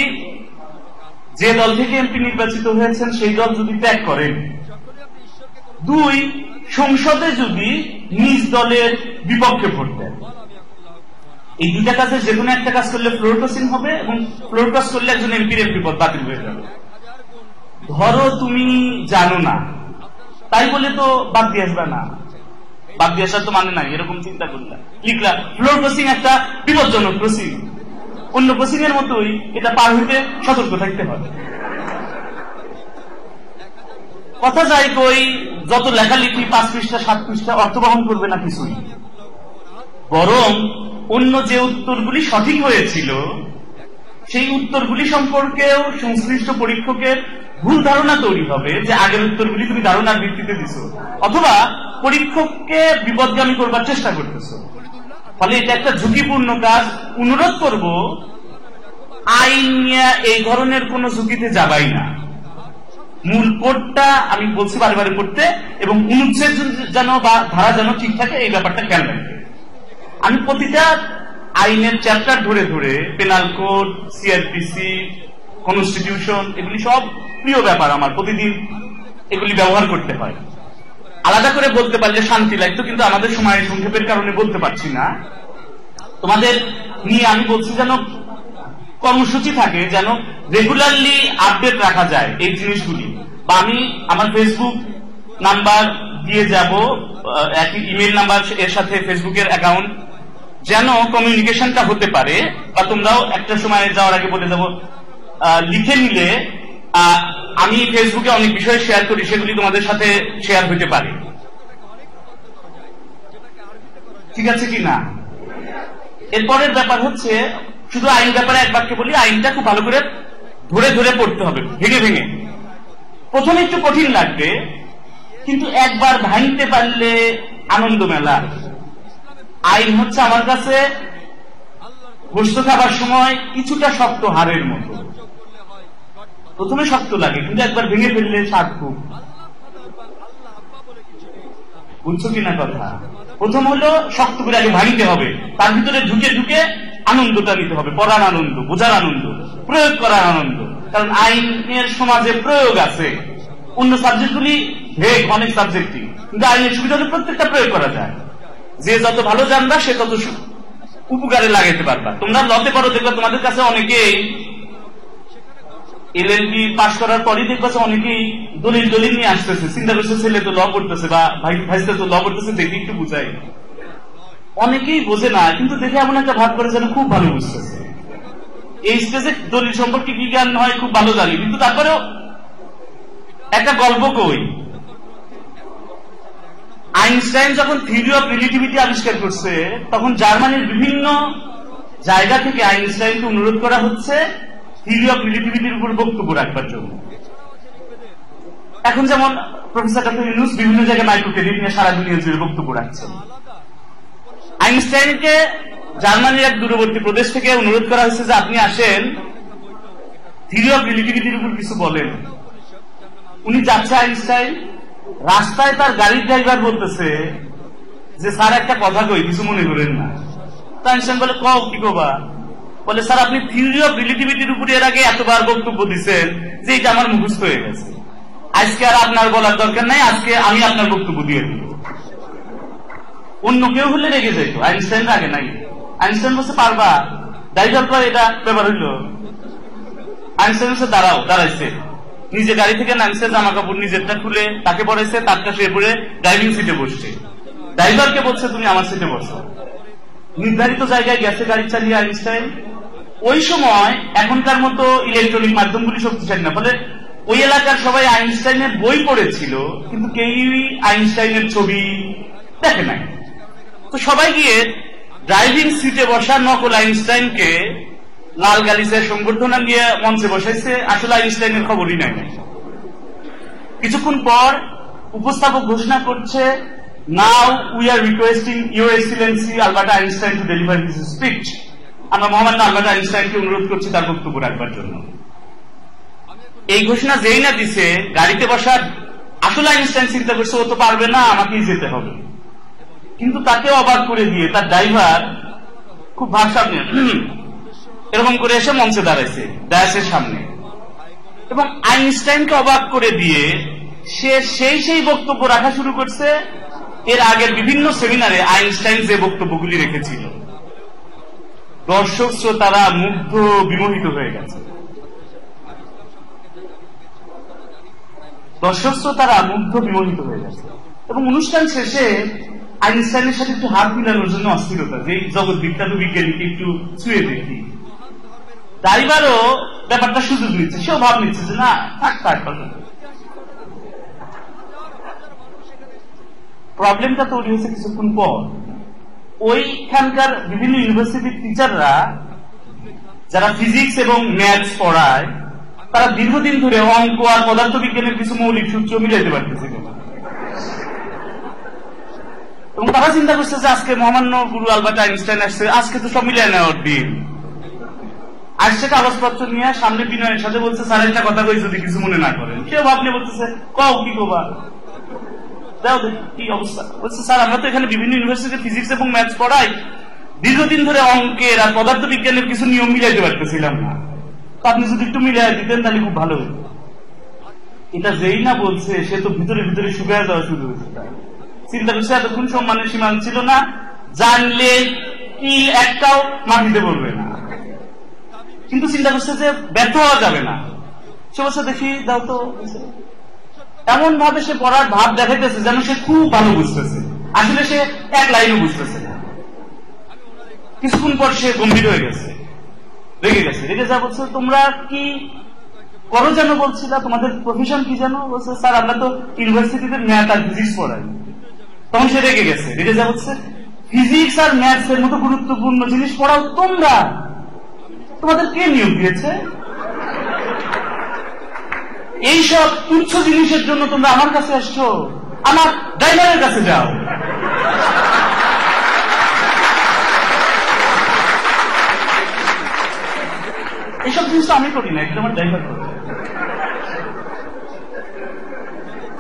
যে দল থেকে এমপি নির্বাচিত হয়েছেন সেই দল যদি ত্যাগ করেন। 2, সংসদে যদি নিজ দলের বিপক্ষে ভোট দেন। এই দুটা কাজের যে কোনো একটা কাজ করলে ফ্লোর ক্রসিং হবে, এবং ফ্লোর ক্রস করলে একজন এমপির এমপি পদ বাতিল হয়ে যাবে। ধরো তুমি জানো না, তাই বলে তো বাদ দিয়ে আসবে না, বাদ দিয়ে আসার তো মানে নাই, এরকম চিন্তা করলে লিখলা ফ্লোর ক্রসিং একটা বিপজ্জনক ক্রসিং। অন্য ক্রসিং এর মতোই এটা পার হইতে সতর্ক থাকতে হবে। কথা যাই কই, যত লেখালেখি 5 পৃষ্ঠা 7 পৃষ্ঠা অর্থ বহন করবে না কিছুই, বরং অন্য যে উত্তরগুলি সঠিক হয়েছিল সেই উত্তরগুলি সম্পর্কেও সংশ্লিষ্ট পরীক্ষকের ভুল ধারণা তৈরি হবে যে আগের উত্তরগুলি তুমি ধারণার ভিত্তিতে দিছো, অথবা পরীক্ষককে বিপদগামী করবার চেষ্টা করতেছো। ফলে এটা একটা ঝুঁকিপূর্ণ কাজ। অনুরোধ করব, আইন নিয়ে এই ধরনের কোন ঝুঁকিতে যাবাই না। মূল কোডটা আমি বলছি বারে বারে পড়তে, এবং অনুচ্ছেদ যেন বা ধারা যেন ঠিক থাকে এই ব্যাপারটা খেয়াল রাখবে। আমি প্রতিটা আইনের চ্যাপ্টার ধরে ধরে, পেনাল কোড, সিআরপিসি, কনস্টিটিউশন, এগুলি সব প্রিয় ব্যাপার আমার, প্রতিদিন এগুলি ব্যবহার করতে হয়। আলাদা করে বলতে পারলে শান্তি লাগতো, কিন্তু আমাদের সময়ের সংক্ষেপের কারণে বলতে পারছি না। তোমাদের নিয়ে আমি বলছি যেন কর্মসূচি থাকে, যেন রেগুলারলি আপডেট রাখা যায় এই জিনিসগুলি। বা আমি আমার ফেসবুক নাম্বার দিয়ে যাব, একই ইমেল নাম্বার, এর সাথে ফেসবুকের অ্যাকাউন্ট, যেন কমিউনিকেশনটা হতে পারে। বা তোমরাও একটা সময় যাওয়ার আগে বলে যাবো, লিখে নিলে আমি ফেসবুকে অনেক বিষয় শেয়ার করি, সেগুলি তোমাদের সাথে শেয়ার হতে পারে। ঠিক আছে কি না? এরপরের ব্যাপার হচ্ছে, শুধু আইন ব্যাপারে এক বাক্যে বলি, আইনটা খুব ভালো করে ধরে ধরে পড়তে হবে, ভেঙে ভেঙে। প্রথমে একটু কঠিন লাগবে, কিন্তু একবার ভাঙতে পারলে আনন্দ মেলা। আইন হচ্ছে আমার কাছে গোশত খাবার সময় কিছুটা শক্ত হাড়ের মতো। প্রথমে শক্ত লাগে, কিন্তু একবার ভেঙে ফেললে স্বাদ খুব। বুঝছো কিনা কথা? প্রথম হলো শক্ত করে আগে ভাঙতে হবে, তার ভিতরে ঢুকে ঢুকে আনন্দটা নিতে হবে, পড়ার আনন্দ, বোঝার আনন্দ, প্রয়োগ করার আনন্দ। কারণ আইনের সমাজে প্রয়োগ আছে, অন্য সাবজেক্টগুলি ভেগ, অনেক সাবজেক্টই, কিন্তু আইনের সুবিধা হলে প্রত্যেকটা প্রয়োগ করা যায়। যে যত ভালো জানবা সে তত উপকারে লাগাইতে পারবা। তোমরা লতে পারো, দেখবা তোমাদের কাছে অনেকেই এলএলবি পাশ করার পরই দেখবা যে অনেকেই দলিল দলিল নিয়ে আসতেছে, চিন্তা করছে ছেলে তো ল পড়তেছে বা ভাইস্তা তো ল পড়তেছে, দেখি একটু বুঝাই। অনেকেই বোঝে না, কিন্তু দেখে এমন একটা ভাব করে যেন খুব ভালো বুঝতেছে। এই স্টেজে দলিল সম্পর্কে কি জ্ঞান হয় খুব ভালো জানি, কিন্তু তারপরেও একটা গল্প কই। আইনস্টাইন যখন থিওরি অফ রিলেটিভিটি আবিষ্কার করছে, তখন জার্মানির বিভিন্ন জায়গা থেকে আইনস্টাইনকে অনুরোধ করা হচ্ছে থিওরি অফ রিলেটিভিটির উপর বক্তব্য রাখবার জন্য। এখন যেমন প্রফেসর ডক্টর ইউনুস বিভিন্ন জায়গায় মাইক্রো ক্রেডিট নিয়ে সারা দুনিয়া জুড়ে বক্তব্য রাখছেন। আইনস্টাইনকে জার্মানির এক দূরবর্তী প্রদেশ থেকে অনুরোধ করা হয়েছে যে আপনি আসেন, থিওরি অফ রিলেটিভিটির উপর কিছু বলেন। উনি যাচ্ছে আইনস্টাইন, রাস্তায় তার গাড়ির ড্রাইভার বলতেছে যে স্যার একটা কথা কই, কিছু মনে করেন না। আইনস্টাইন বলে কও, কি কবা? বলে স্যার আপনি থিওরি অফ রিলেটিভিটির উপরে এর আগে এতবার বক্তব্য দিচ্ছেন যে এটা আমার মুখস্থ হয়ে গেছে, আজকে আর আপনার বলার দরকার নাই, আজকে আমি আপনার বক্তব্য দিয়ে দিব। অন্য কেউ হলে রেগে যেত, আইনস্টাইন আগে নাই। আইনস্টাইন বলছে পারবা? ড্রাইভার পর এটা ব্যাপার হইল। আইনস্টাইন বলছে দাঁড়াও, দাঁড়াইছে, নিজে গাড়ি থেকে নামছে, জামা কাপড় নিজেরটা খুলে তাকে পড়াইছে, তারটা শুয়ে পড়ে ড্রাইভিং সিটে বসছে। ড্রাইভারকে বলছে তুমি আমার সিটে বসো। নির্ধারিত জায়গায় গেছে গাড়ি চালিয়ে আইনস্টাইন। ওই সময় এখনকার মতো ইলেকট্রনিক মাধ্যমগুলি শক্তিশালী না, ফলে ওই এলাকার সবাই আইনস্টাইনের বই পড়েছিল, কিন্তু কেউই আইনস্টাইনের ছবি দেখে নাই। তো সবাই গিয়ে ড্রাইভিং সিটে বসা নকল আইনস্টাইনকে লাল গালিচার সংবর্ধনা নিয়ে মঞ্চে বসাইছে, আসলে আইনস্টাইনের খবরই নাই। কিছুক্ষণ পর উপস্থাপক ঘোষণা করছে, now we are requesting your excellency Albert Einstein to deliver his speech. আমরা মহামান্য আলবার্ট আইনস্টাইনকে অনুরোধ করছি তার বক্তব্য রাখবার জন্য। এই ঘোষণা যেই না দিছে, গাড়িতে বসার আসলে আইনস্টাইন চিন্তা করছে ও তো পারবে না, আমাকেই যেতে হবে। কিন্তু তাকে অবাক করে দিয়ে তার ড্রাইভার খুব ভাবসাম্য এরকম করে এসে মঞ্চে দাঁড়াইছে ডায়াসের সামনে, এবং আইনস্টাইনকে অবাক করে দিয়ে সে সেই বক্তব্য রাখা শুরু করছে এর আগের বিভিন্ন সেমিনারে আইনস্টাইন যে বক্তব্যগুলি রেখেছিল। দর্শক শ্রোতারা মুগ্ধ বিমোহিত হয়ে গেছে, দর্শক শ্রোতারা মুগ্ধ বিমোহিত হয়ে গেছে। এবং অনুষ্ঠান শেষে আইনস্টাইনের সাথে একটু হাত মিলানোর জন্য অস্থিরতা, যে জগৎ বিখ্যাত বিজ্ঞানীকে একটু ছুঁয়ে দেখি। ড্রাইভারও ব্যাপারটা সুযোগ নিচ্ছে, সেও ভাব নিচ্ছে যে না থাক থাক। প্রবলেমটা তৈরি হয়েছে কিছুক্ষণ পর। ওইখানকার বিভিন্ন ইউনিভার্সিটির টিচাররা যারা ফিজিক্স এবং ম্যাথস পড়ায়, তারা দীর্ঘদিন ধরে অঙ্ক আর পদার্থ বিজ্ঞানের কিছু মৌলিক সূত্র মিলাইতে পারতেছিল, এবং তারা চিন্তা করছে যে আজকে মহামান্য গুরু আলবার্ট আইনস্টাইন আসছে, আজকে তো সব মিলাই নেওয়ার দিন। আসছে কাগজপত্র নিয়ে সামনে বিনয়ের সাথে বলছে স্যার একটা কথা কই যদি কিছু মনে না করেন। কেউ ভাবলে বলতেছে কও, কি কবা, দাও কি অবস্থা। বলছে স্যার আমরা তো এখানে বিভিন্ন ইউনিভার্সিটি ফিজিক্স এবং ম্যাথস পড়াই, দীর্ঘদিন ধরে অঙ্কের আর পদার্থ বিজ্ঞানের কিছু নিয়ম মিলাইতে পারতেছিলাম না, আপনি যদি একটু মিলাই দিতেন তাহলে খুব ভালো হতো। এটা যেই না বলছে সে তো ভিতরে ভিতরে শুকায় যাওয়া শুরু হয়েছে। চিন্তা করছে এতক্ষণ সম্মানের সীমা ছিল না, জানলে কি একটাও মাটিতে পড়বে না, কিন্তু চিন্তা করছে যে ব্যর্থ হওয়া যাবে না। সে বলছে দেখি দাও তো। এমন ভাবে সে পড়ার ভাব দেখাইতেছে যেন সে খুব ভালো বুঝতেছে, আসলে সে এক লাইনও বুঝতেছে না। কিছুক্ষণ পর সে গম্ভীর হয়ে গেছে, রেগে গেছে। রেগে যা বলছে তোমরা কি করো যেন বলছিলা, তোমাদের প্রফেশন কি যেন? বলছে স্যার আমরা তো ইউনিভার্সিটিতে ম্যাথ আর ফিজিক্স পড়াই। তখন সে রেগে গেছে, রেগে যা বলছে ফিজিক্স আর ম্যাথস এর মতো গুরুত্বপূর্ণ জিনিস পড়াও তোমরা, তোমাদের কে নিয়োগ দিয়েছে? এইসব তুচ্ছ জিনিসের জন্য তোমরা আমার কাছে আসছো, আমার ড্রাইভারের কাছে যাও। এইসব জিনিস তো আমি করি না, এটা আমার ড্রাইভার করে।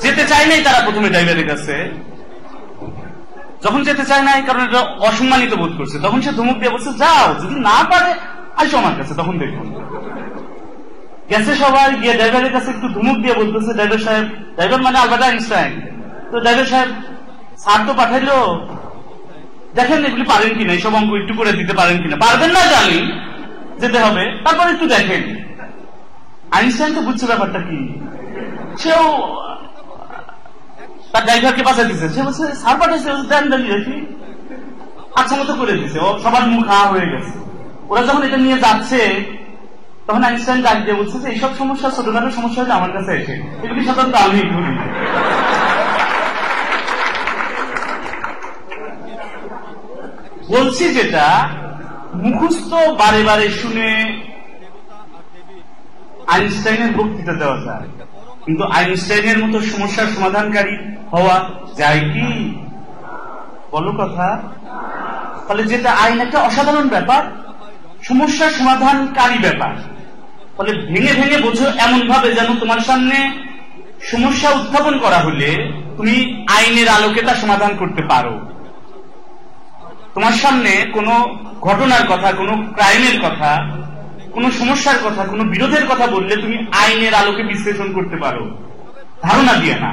যেতে চাই নাই তারা প্রথমে ড্রাইভারের কাছে, যখন যেতে চায় নাই কারণ এটা অসম্মানিত বোধ করছে, তখন সে ধমক দিয়ে বলছে যাও, যদি না পারে আসো আমার কাছে, তখন দেখুন। গেছে সবাই, গিয়ে ড্রাইভারের কাছে একটু ধমক দিয়ে বলতেছে ড্রাইভার সাহেব, ড্রাইভার মানে আলবার্ট আইনস্টাইন, তো ড্রাইভার সাহেব স্যার তো পাঠাইলো, দেখেন এগুলি পারেন কিনা, এইসব অঙ্ক একটু করে দিতে পারেন কিনা। পারবেন না জানি, যেতে হবে, তারপর একটু দেখেন। আইনস্টাইন তো বুঝছে ব্যাপারটা কি, সেও তার ড্রাইভারকে বাঁচা দিচ্ছে, সে বলছে সার পাঠাইছে দেন দেন দেখি, আচ্ছা মতো করে দিছে, ও সবার মুখ হা হয়ে গেছে। ওরা যখন এটা নিয়ে যাচ্ছে তখন আইনস্টাইন ডাক দিয়ে বলছে যে এইসব সমস্যা ছোটখাটো সমস্যা হলে আমার কাছে এসে, এগুলি সাধারণত আমি ঘুরি। বলছি যেটা মুখস্থ বারে বারে শুনে আইনস্টাইনের বক্তৃতা দেওয়া যায়, কিন্তু আইনস্টাইনের মতো সমস্যার সমাধানকারী হওয়া যায় কি? বলো কথা। ফলে যেটা আইন একটা অসাধারণ ব্যাপার, সমস্যার সমাধানকারী ব্যাপার, ফলে ভেঙে ভেঙে বোঝো এমন ভাবে যেন তোমার সামনে সমস্যা উত্থাপন করা হলে তুমি আইনের আলোকে তা সমাধান করতে পারো। তোমার সামনে কোনো ঘটনার কথা, কোনো ক্রাইমের কথা, কোনো সমস্যার কথা, কোনো বিরোধের কথা বললে তুমি আইনের আলোকে বিশ্লেষণ করতে পারো, ধারণা দিয়ে না।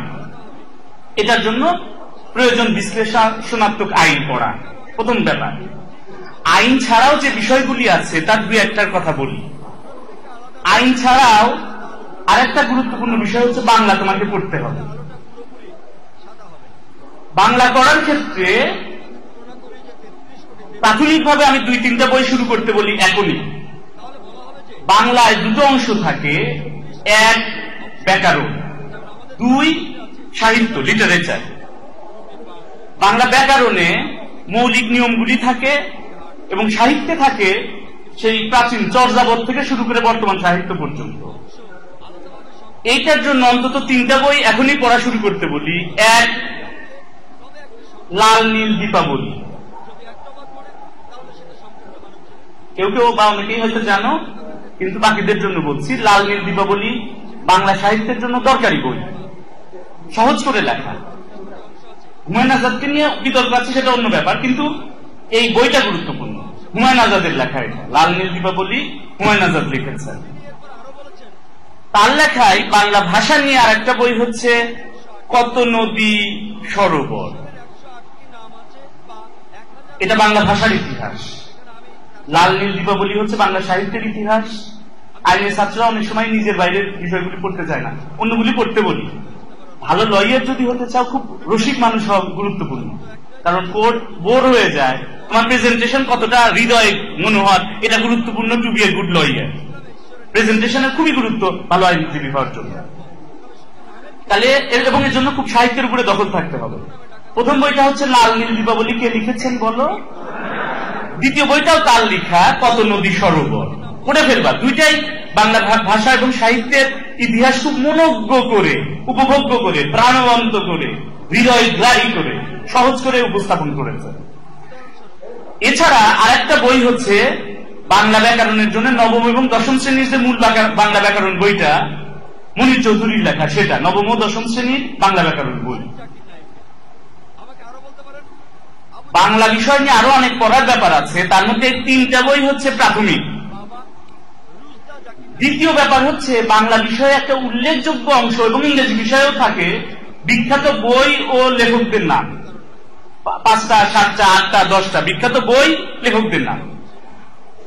এটার জন্য প্রয়োজন বিশ্লেষণাত্মক আইন পড়া, প্রথম ব্যাপার। আইন ছাড়াও যে বিষয়গুলি আছে তার দুই একটার কথা বলি। আইন ছাড়াও আরেকটা গুরুত্বপূর্ণ বিষয় হচ্ছে বাংলা তোমাকে পড়তে হবে। বাংলা পড়ার ক্ষেত্রে প্রাথমিকভাবে আমি 2-3টা বই শুরু করতে বলি এখনই। বাংলায় দুটো অংশ থাকে, এক ব্যাকরণ, দুই সাহিত্য লিটারেচার। বাংলা ব্যাকরণে মৌলিক নিয়মগুলি থাকে এবং সাহিত্যে থাকে সেই প্রাচীন চর্যাবধ থেকে শুরু করে বর্তমান সাহিত্য পর্যন্ত। এইটার জন্য অন্তত 3টা বই এখনই পড়া শুরু করতে বলি। এক লাল নীল দীপাবলি, কেউ কেউ বা অনেকেই হয়তো জানো, কিন্তু বাকিদের জন্য বলছি, লাল নীল দীপাবলি বাংলা সাহিত্যের জন্য দরকারি বই, সহজ করে লেখা। হুমায়ুন আজাদকে নিয়ে বিতর্ক আছে, সেটা অন্য ব্যাপার, কিন্তু এই বইটা গুরুত্বপূর্ণ। হুমায়ুন আজাদের লেখা এটা, লাল নীল দীপাবলি হুমায়ুন আজাদ লিখেছেন। তার লেখায় বাংলা ভাষা নিয়ে আর একটা বই হচ্ছে কত নদী সরোবর, এটা বাংলা ভাষার ইতিহাস। লাল নীল দীপাবলি হচ্ছে বাংলা সাহিত্যের ইতিহাস। আইনের ছাত্ররা অনেক সময় নিজের বাইরের বিষয়গুলি পড়তে চায় না, অন্যগুলি পড়তে বলি। ভালো লয়ার যদি হতে চাও, খুব রসিক মানুষ হওয়া গুরুত্বপূর্ণ, কারণ কোর্ট বোর হয়ে যায়। তোমার প্রেজেন্টেশন কতটা হৃদয় মনোহর, এটা গুরুত্বপূর্ণ to be a good lawyer. প্রেজেন্টেশনের খুবই গুরুত্ব ভালো আইনজীবী হওয়ার জন্য। তাহলে এবং এর জন্য খুব সাহিত্যের উপরে দখল থাকতে হবে। প্রথম বইটা হচ্ছে লাল নীল দীপাবলি, কে লিখেছেন বলো? দ্বিতীয় বইটাও তার লেখা, কত নদী সরোবর। পড়ে ফেলবা, দুইটাই বাংলা ভাষা এবং সাহিত্যের ইতিহাস খুব মনোজ্ঞ করে, উপভোগ্য করে, প্রাণবন্ত করে, হৃদয়গ্রাহী করে, সহজ করে উপস্থাপন করেছে। এছাড়া আরেকটা বই হচ্ছে বাংলা ব্যাকরণের জন্য নবম এবং দশম শ্রেণীর যে মূল বাংলা ব্যাকরণ বইটা মনির চৌধুরীর লেখা, সেটা নবম ও দশম শ্রেণীর বাংলা ব্যাকরণ বই। বাংলা বিষয় নিয়ে আরো অনেক পড়ার ব্যাপার আছে, তার মধ্যে 3টা বই হচ্ছে প্রাথমিক। দ্বিতীয় ব্যাপার হচ্ছে বাংলা বিষয়ে একটা উল্লেখযোগ্য অংশ এবং ইংরেজি বিষয়েও থাকে বিখ্যাত বই ও লেখকদের নাম, 5টা 7টা 8টা 10টা বিখ্যাত বই লেখকদের নাম।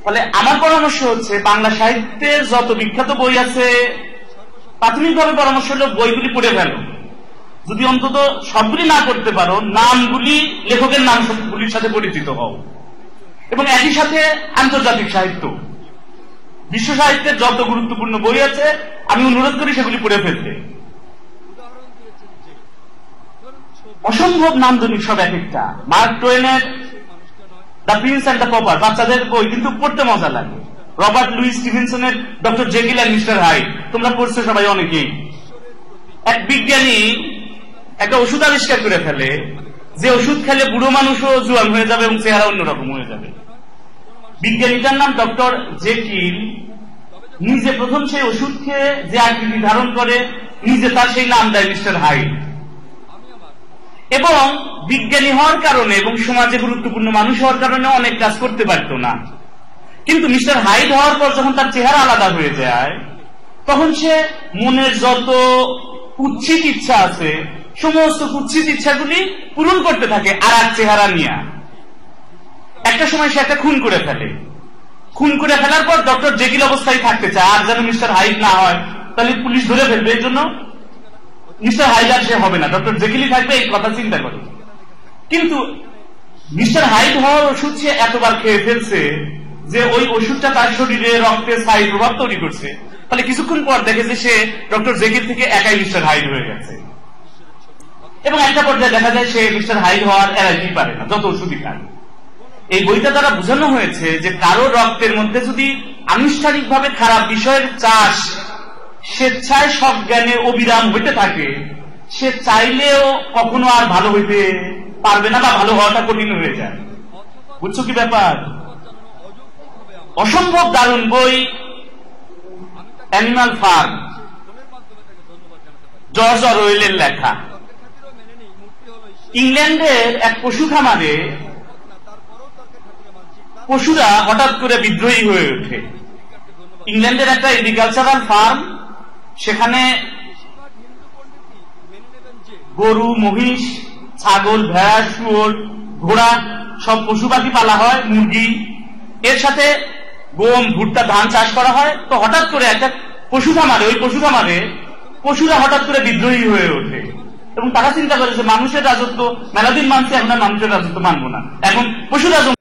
ফলে আমার পরামর্শ হচ্ছে বাংলা সাহিত্যের যত বিখ্যাত বই আছে, প্রাথমিকভাবে পরামর্শ হলো বইগুলি পড়ে ফেলো। যদি অন্তত সবগুলি না করতে পারো, নামগুলি, লেখকের নামগুলির সাথে পরিচিত হও। এবং একই সাথে আন্তর্জাতিক সাহিত্য, বিশ্ব সাহিত্যের যত গুরুত্বপূর্ণ বই আছে আমি অনুরোধ করি সেগুলি পড়ে ফেলতে। অসম্ভব নান্দনিক সব এক একটা। মার্ক টোয়েনের the Prince and the Pauper, বাচ্চাদের বই, কিন্তু পড়তে মজা লাগে। রবার্ট লুইস স্টিভেনসনের doctor Jekyll and mister Hyde, তোমরা পড়ছো সবাই অনেকেই। এক বিজ্ঞানী একটা ওষুধ আবিষ্কার করে ফেলে, যে ওষুধ খেলে বুড়ো মানুষও জোয়ান হয়ে যাবে এবং চেহারা অন্যরকম হয়ে যাবে। বিজ্ঞানীটার নাম ডক্টর জেকিল। নিজে প্রথম সেই ওষুধ খেয়ে যে আকৃতি ধারণ করে, নিজে তার সেই নাম দেয় মিস্টার হাইড। এবং বিজ্ঞানী হওয়ার কারণে এবং সমাজে গুরুত্বপূর্ণ মানুষ হওয়ার কারণে অনেক কাজ করতে পারতো না, কিন্তু মিস্টার হাইড হওয়ার পর যখন তার চেহারা আলাদা হয়ে যায়, তখন সে মনের যত কুৎসিত ইচ্ছা আছে সমস্ত কুৎসিত ইচ্ছাগুলি পূরণ করতে থাকে আর এক চেহারা নিয়ে। একটা সময় সে একটা খুন করে ফেলে, খুন করে ফেলার পর ডক্টর জেকিল অবস্থায় থাকতে চায়, আর যেন মিস্টার হাইড না হয়, তাহলে পুলিশ ধরে ফেলবে, এই জন্য মিস্টার হাইড আর সে হবে না, ডক্টর জেকিলই থাকবে, এই কথা চিন্তা করে। কিন্তু মিস্টার হাইড হওয়ার ওষুধ সে এতবার খেয়ে ফেলছে যে ওই ওষুধটা তার শরীরে রক্তে স্থায়ী প্রভাব তৈরি করছে। তাহলে কিছুক্ষণ পর দেখে যে সে ডক্টর জেকিল থেকে একাই মিস্টার হাইড হয়ে গেছে, এবং একটা পর্যায়ে দেখা যায় সে মিস্টার হাইড হওয়ার এড়াইতেই পারে না, যত ওষুধই খায়। এই বইটা দ্বারা বোঝানো হয়েছে যে কারো রক্তের মধ্যে যদি আনুষ্ঠানিকভাবে খারাপ বিষয়ের চাষ স্বেচ্ছায় সজ্ঞানে অবিরাম হইতে থাকে, সে চাইলেও কখনো আর ভালো হইতে পারবে না, বা ভালো হওয়াটা কঠিন হয়ে যায়। বুঝছো কি ব্যাপার? অসম্ভব দারুণ বই অ্যানিমাল ফার্ম, জর্জ অরওয়েলের লেখা। ইংল্যান্ডের এক পশু খামারে পশুরা হঠাৎ করে বিদ্রোহী হয়ে ওঠে। ইংল্যান্ডের একটা এগ্রিকালচারাল ফার্ম, সেখানে গরু, মহিষ, ছাগল, ভেড়া, শুয়োর, ঘোড়া সব পশু পাখি পালা হয়, মুরগি, এর সাথে গম, ভুট্টা, ধান চাষ করা হয়। তো হঠাৎ করে একটা পশু খামারে, ওই পশু খামারে পশুরা হঠাৎ করে বিদ্রোহী হয়ে ওঠে, এবং তারা চিন্তা করেছে মানুষের রাজত্ব মেলাদিন মানছে, এখন আর মানুষের রাজত্ব মানবো না, এখন পশু রাজত্ব।